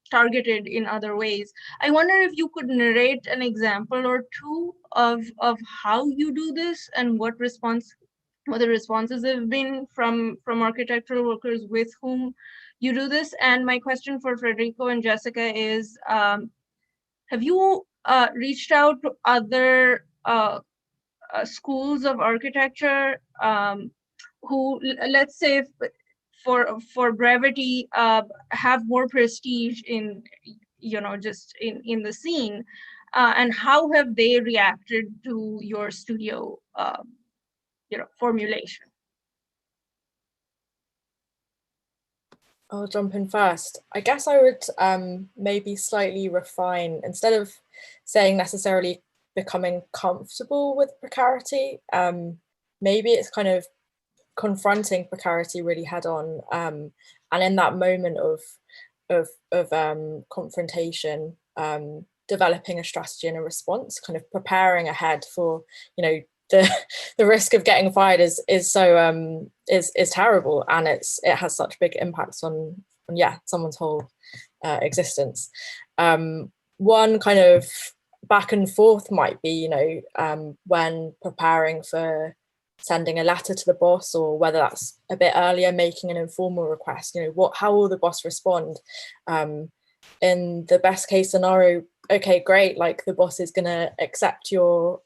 targeted in other ways. I wonder if you could narrate an example or two of how you do this, and what the responses have been from architectural workers with whom you do this. And my question for Federico and Jessica is, have you reached out to other schools of architecture who, let's say, for brevity, have more prestige in, just in the scene, and how have they reacted to your studio, formulation? I'll jump in first. I guess I would maybe slightly refine, instead of saying necessarily becoming comfortable with precarity, maybe it's kind of confronting precarity really head on, and in that moment of confrontation, developing a strategy and a response, kind of preparing ahead for, the risk of getting fired is terrible, and it has such big impacts on someone's whole existence. One kind of back and forth might be, when preparing for sending a letter to the boss, or whether that's a bit earlier, making an informal request, how will the boss respond? In the best case scenario, okay, great, like the boss is going to accept your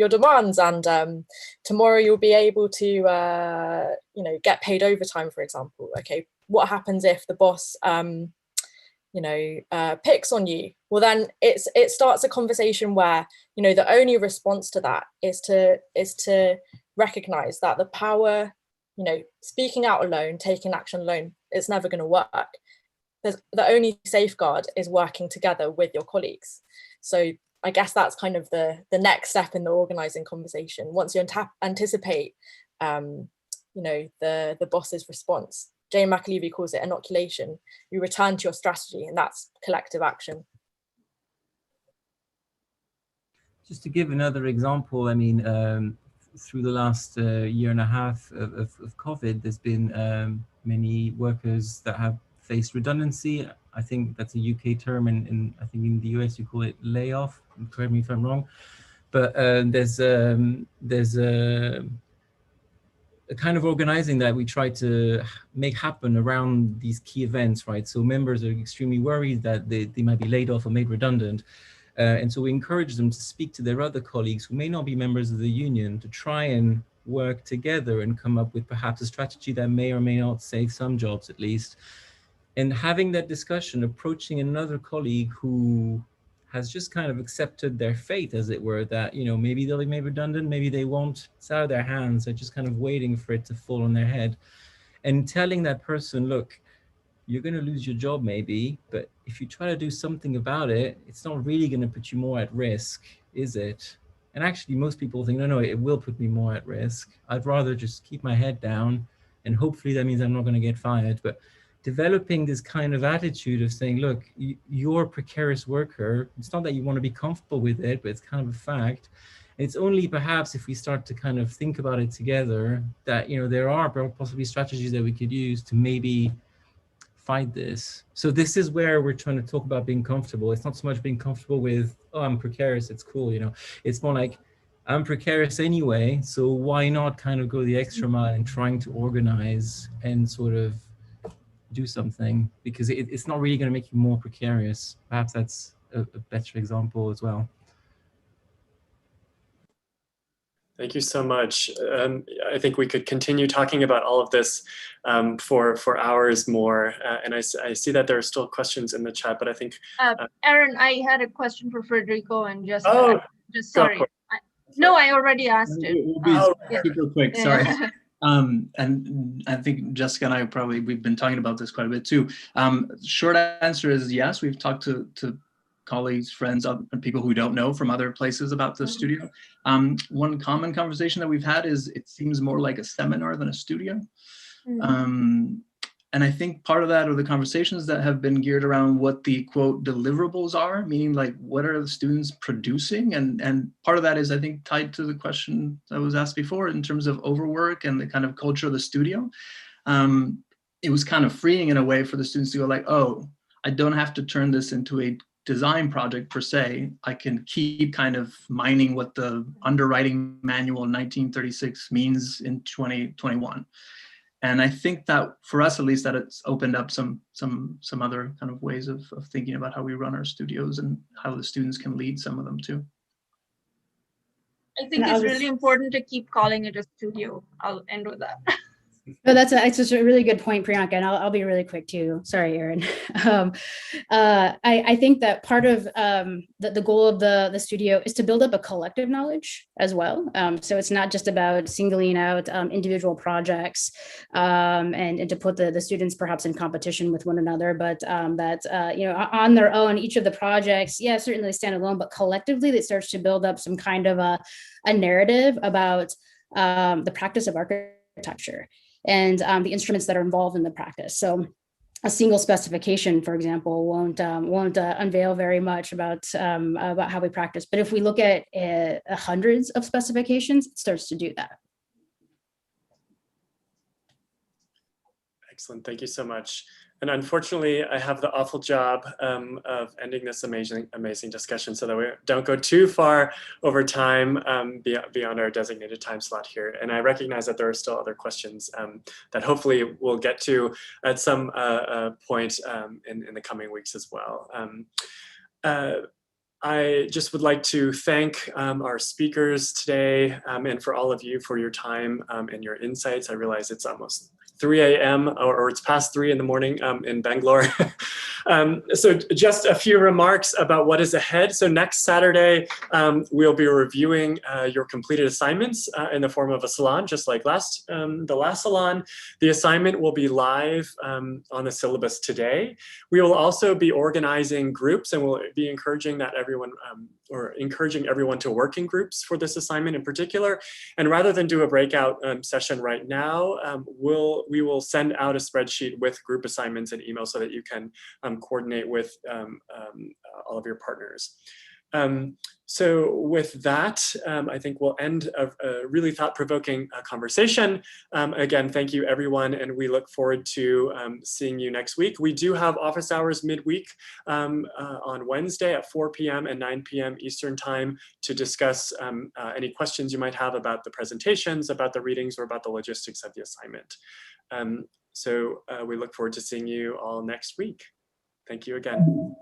demands, and tomorrow you'll be able to you know, get paid overtime, for example. Okay, what happens if the boss you know, picks on you? Well, then it starts a conversation where, you know, the only response to that is to recognize that the power, you know, speaking out alone, taking action alone, it's never going to work. The only safeguard is working together with your colleagues. So I guess that's kind of the next step in the organizing conversation. Once you anticipate, you know, the boss's response, Jane McAlevey calls it inoculation. You return to your strategy, and that's collective action. Just to give another example, I mean, through the last year and a half of COVID, there's been many workers that have faced redundancy. I think that's a UK term, and I think in the US you call it layoff. Correct me if I'm wrong, but there's a kind of organizing that we try to make happen around these key events, right? So members are extremely worried that they might be laid off or made redundant. And so we encourage them to speak to their other colleagues who may not be members of the union to try and work together and come up with perhaps a strategy that may or may not save some jobs at least. And having that discussion, approaching another colleague who has just kind of accepted their fate, as it were, that, you know, maybe they'll be made redundant, maybe they won't, it's out of their hands, they're just kind of waiting for it to fall on their head. And telling that person, look, you're going to lose your job maybe, but if you try to do something about it, it's not really going to put you more at risk, is it? And actually most people think, no, it will put me more at risk. I'd rather just keep my head down, and hopefully that means I'm not going to get fired. But developing this kind of attitude of saying, look, you're a precarious worker. It's not that you want to be comfortable with it, but it's kind of a fact. It's only perhaps if we start to kind of think about it together that, you know, there are possibly strategies that we could use to maybe fight this. So this is where we're trying to talk about being comfortable. It's not so much being comfortable with, oh, I'm precarious, it's cool, you know. It's more like, I'm precarious anyway, so why not kind of go the extra mile and trying to organize and sort of do something, because it's not really going to make you more precarious. Perhaps that's a better example as well. Thank you so much. I think we could continue talking about all of this for hours more. And I see that there are still questions in the chat, but I think Aaron, I had a question for Federico and just sorry. No, I already asked it. We'll be super quick. Sorry. And I think Jessica and I we've been talking about this quite a bit too. Short answer is yes, we've talked to colleagues, friends, and people who don't know from other places about the studio. One common conversation that we've had is it seems more like a seminar than a studio. And I think part of that are the conversations that have been geared around what the quote deliverables are, meaning like what are the students producing? And part of that is, I think, tied to the question that was asked before in terms of overwork and the kind of culture of the studio. It was kind of freeing in a way for the students to go like, oh, I don't have to turn this into a design project per se. I can keep kind of mining what the underwriting manual in 1936 means in 2021. And I think that for us, at least, that it's opened up some other kind of ways of thinking about how we run our studios and how the students can lead some of them too. I think it's really important to keep calling it a studio. I'll end with that. No, it's just a really good point, Priyanka, and I'll be really quick too. Sorry, Aaron. I think that part of the goal of the studio is to build up a collective knowledge as well. So it's not just about singling out individual projects and to put the students perhaps in competition with one another, but that you know, on their own, each of the projects, yeah, certainly stand alone, but collectively that starts to build up some kind of a narrative about the practice of architecture and the instruments that are involved in the practice. So a single specification, for example, won't unveil very much about how we practice. But if we look at hundreds of specifications, it starts to do that. Excellent, thank you so much. And unfortunately, I have the awful job of ending this amazing discussion so that we don't go too far over time beyond our designated time slot here. And I recognize that there are still other questions that hopefully we'll get to at some point in the coming weeks as well. I just would like to thank our speakers today and for all of you for your time and your insights. I realize it's almost 3 a.m. or it's past 3 in the morning in Bangalore. So just a few remarks about what is ahead. So next Saturday, we'll be reviewing your completed assignments in the form of a salon, just like the last salon. The assignment will be live on the syllabus today. We will also be organizing groups, and we'll be encouraging that everyone encouraging everyone to work in groups for this assignment in particular. And rather than do a breakout session right now, we will send out a spreadsheet with group assignments and email so that you can coordinate with all of your partners. So with that, I think we'll end a really thought-provoking conversation. Again, thank you everyone, and we look forward to seeing you next week. We do have office hours midweek on Wednesday at 4 p.m. and 9 p.m. Eastern time to discuss any questions you might have about the presentations, about the readings, or about the logistics of the assignment. So we look forward to seeing you all next week. Thank you again.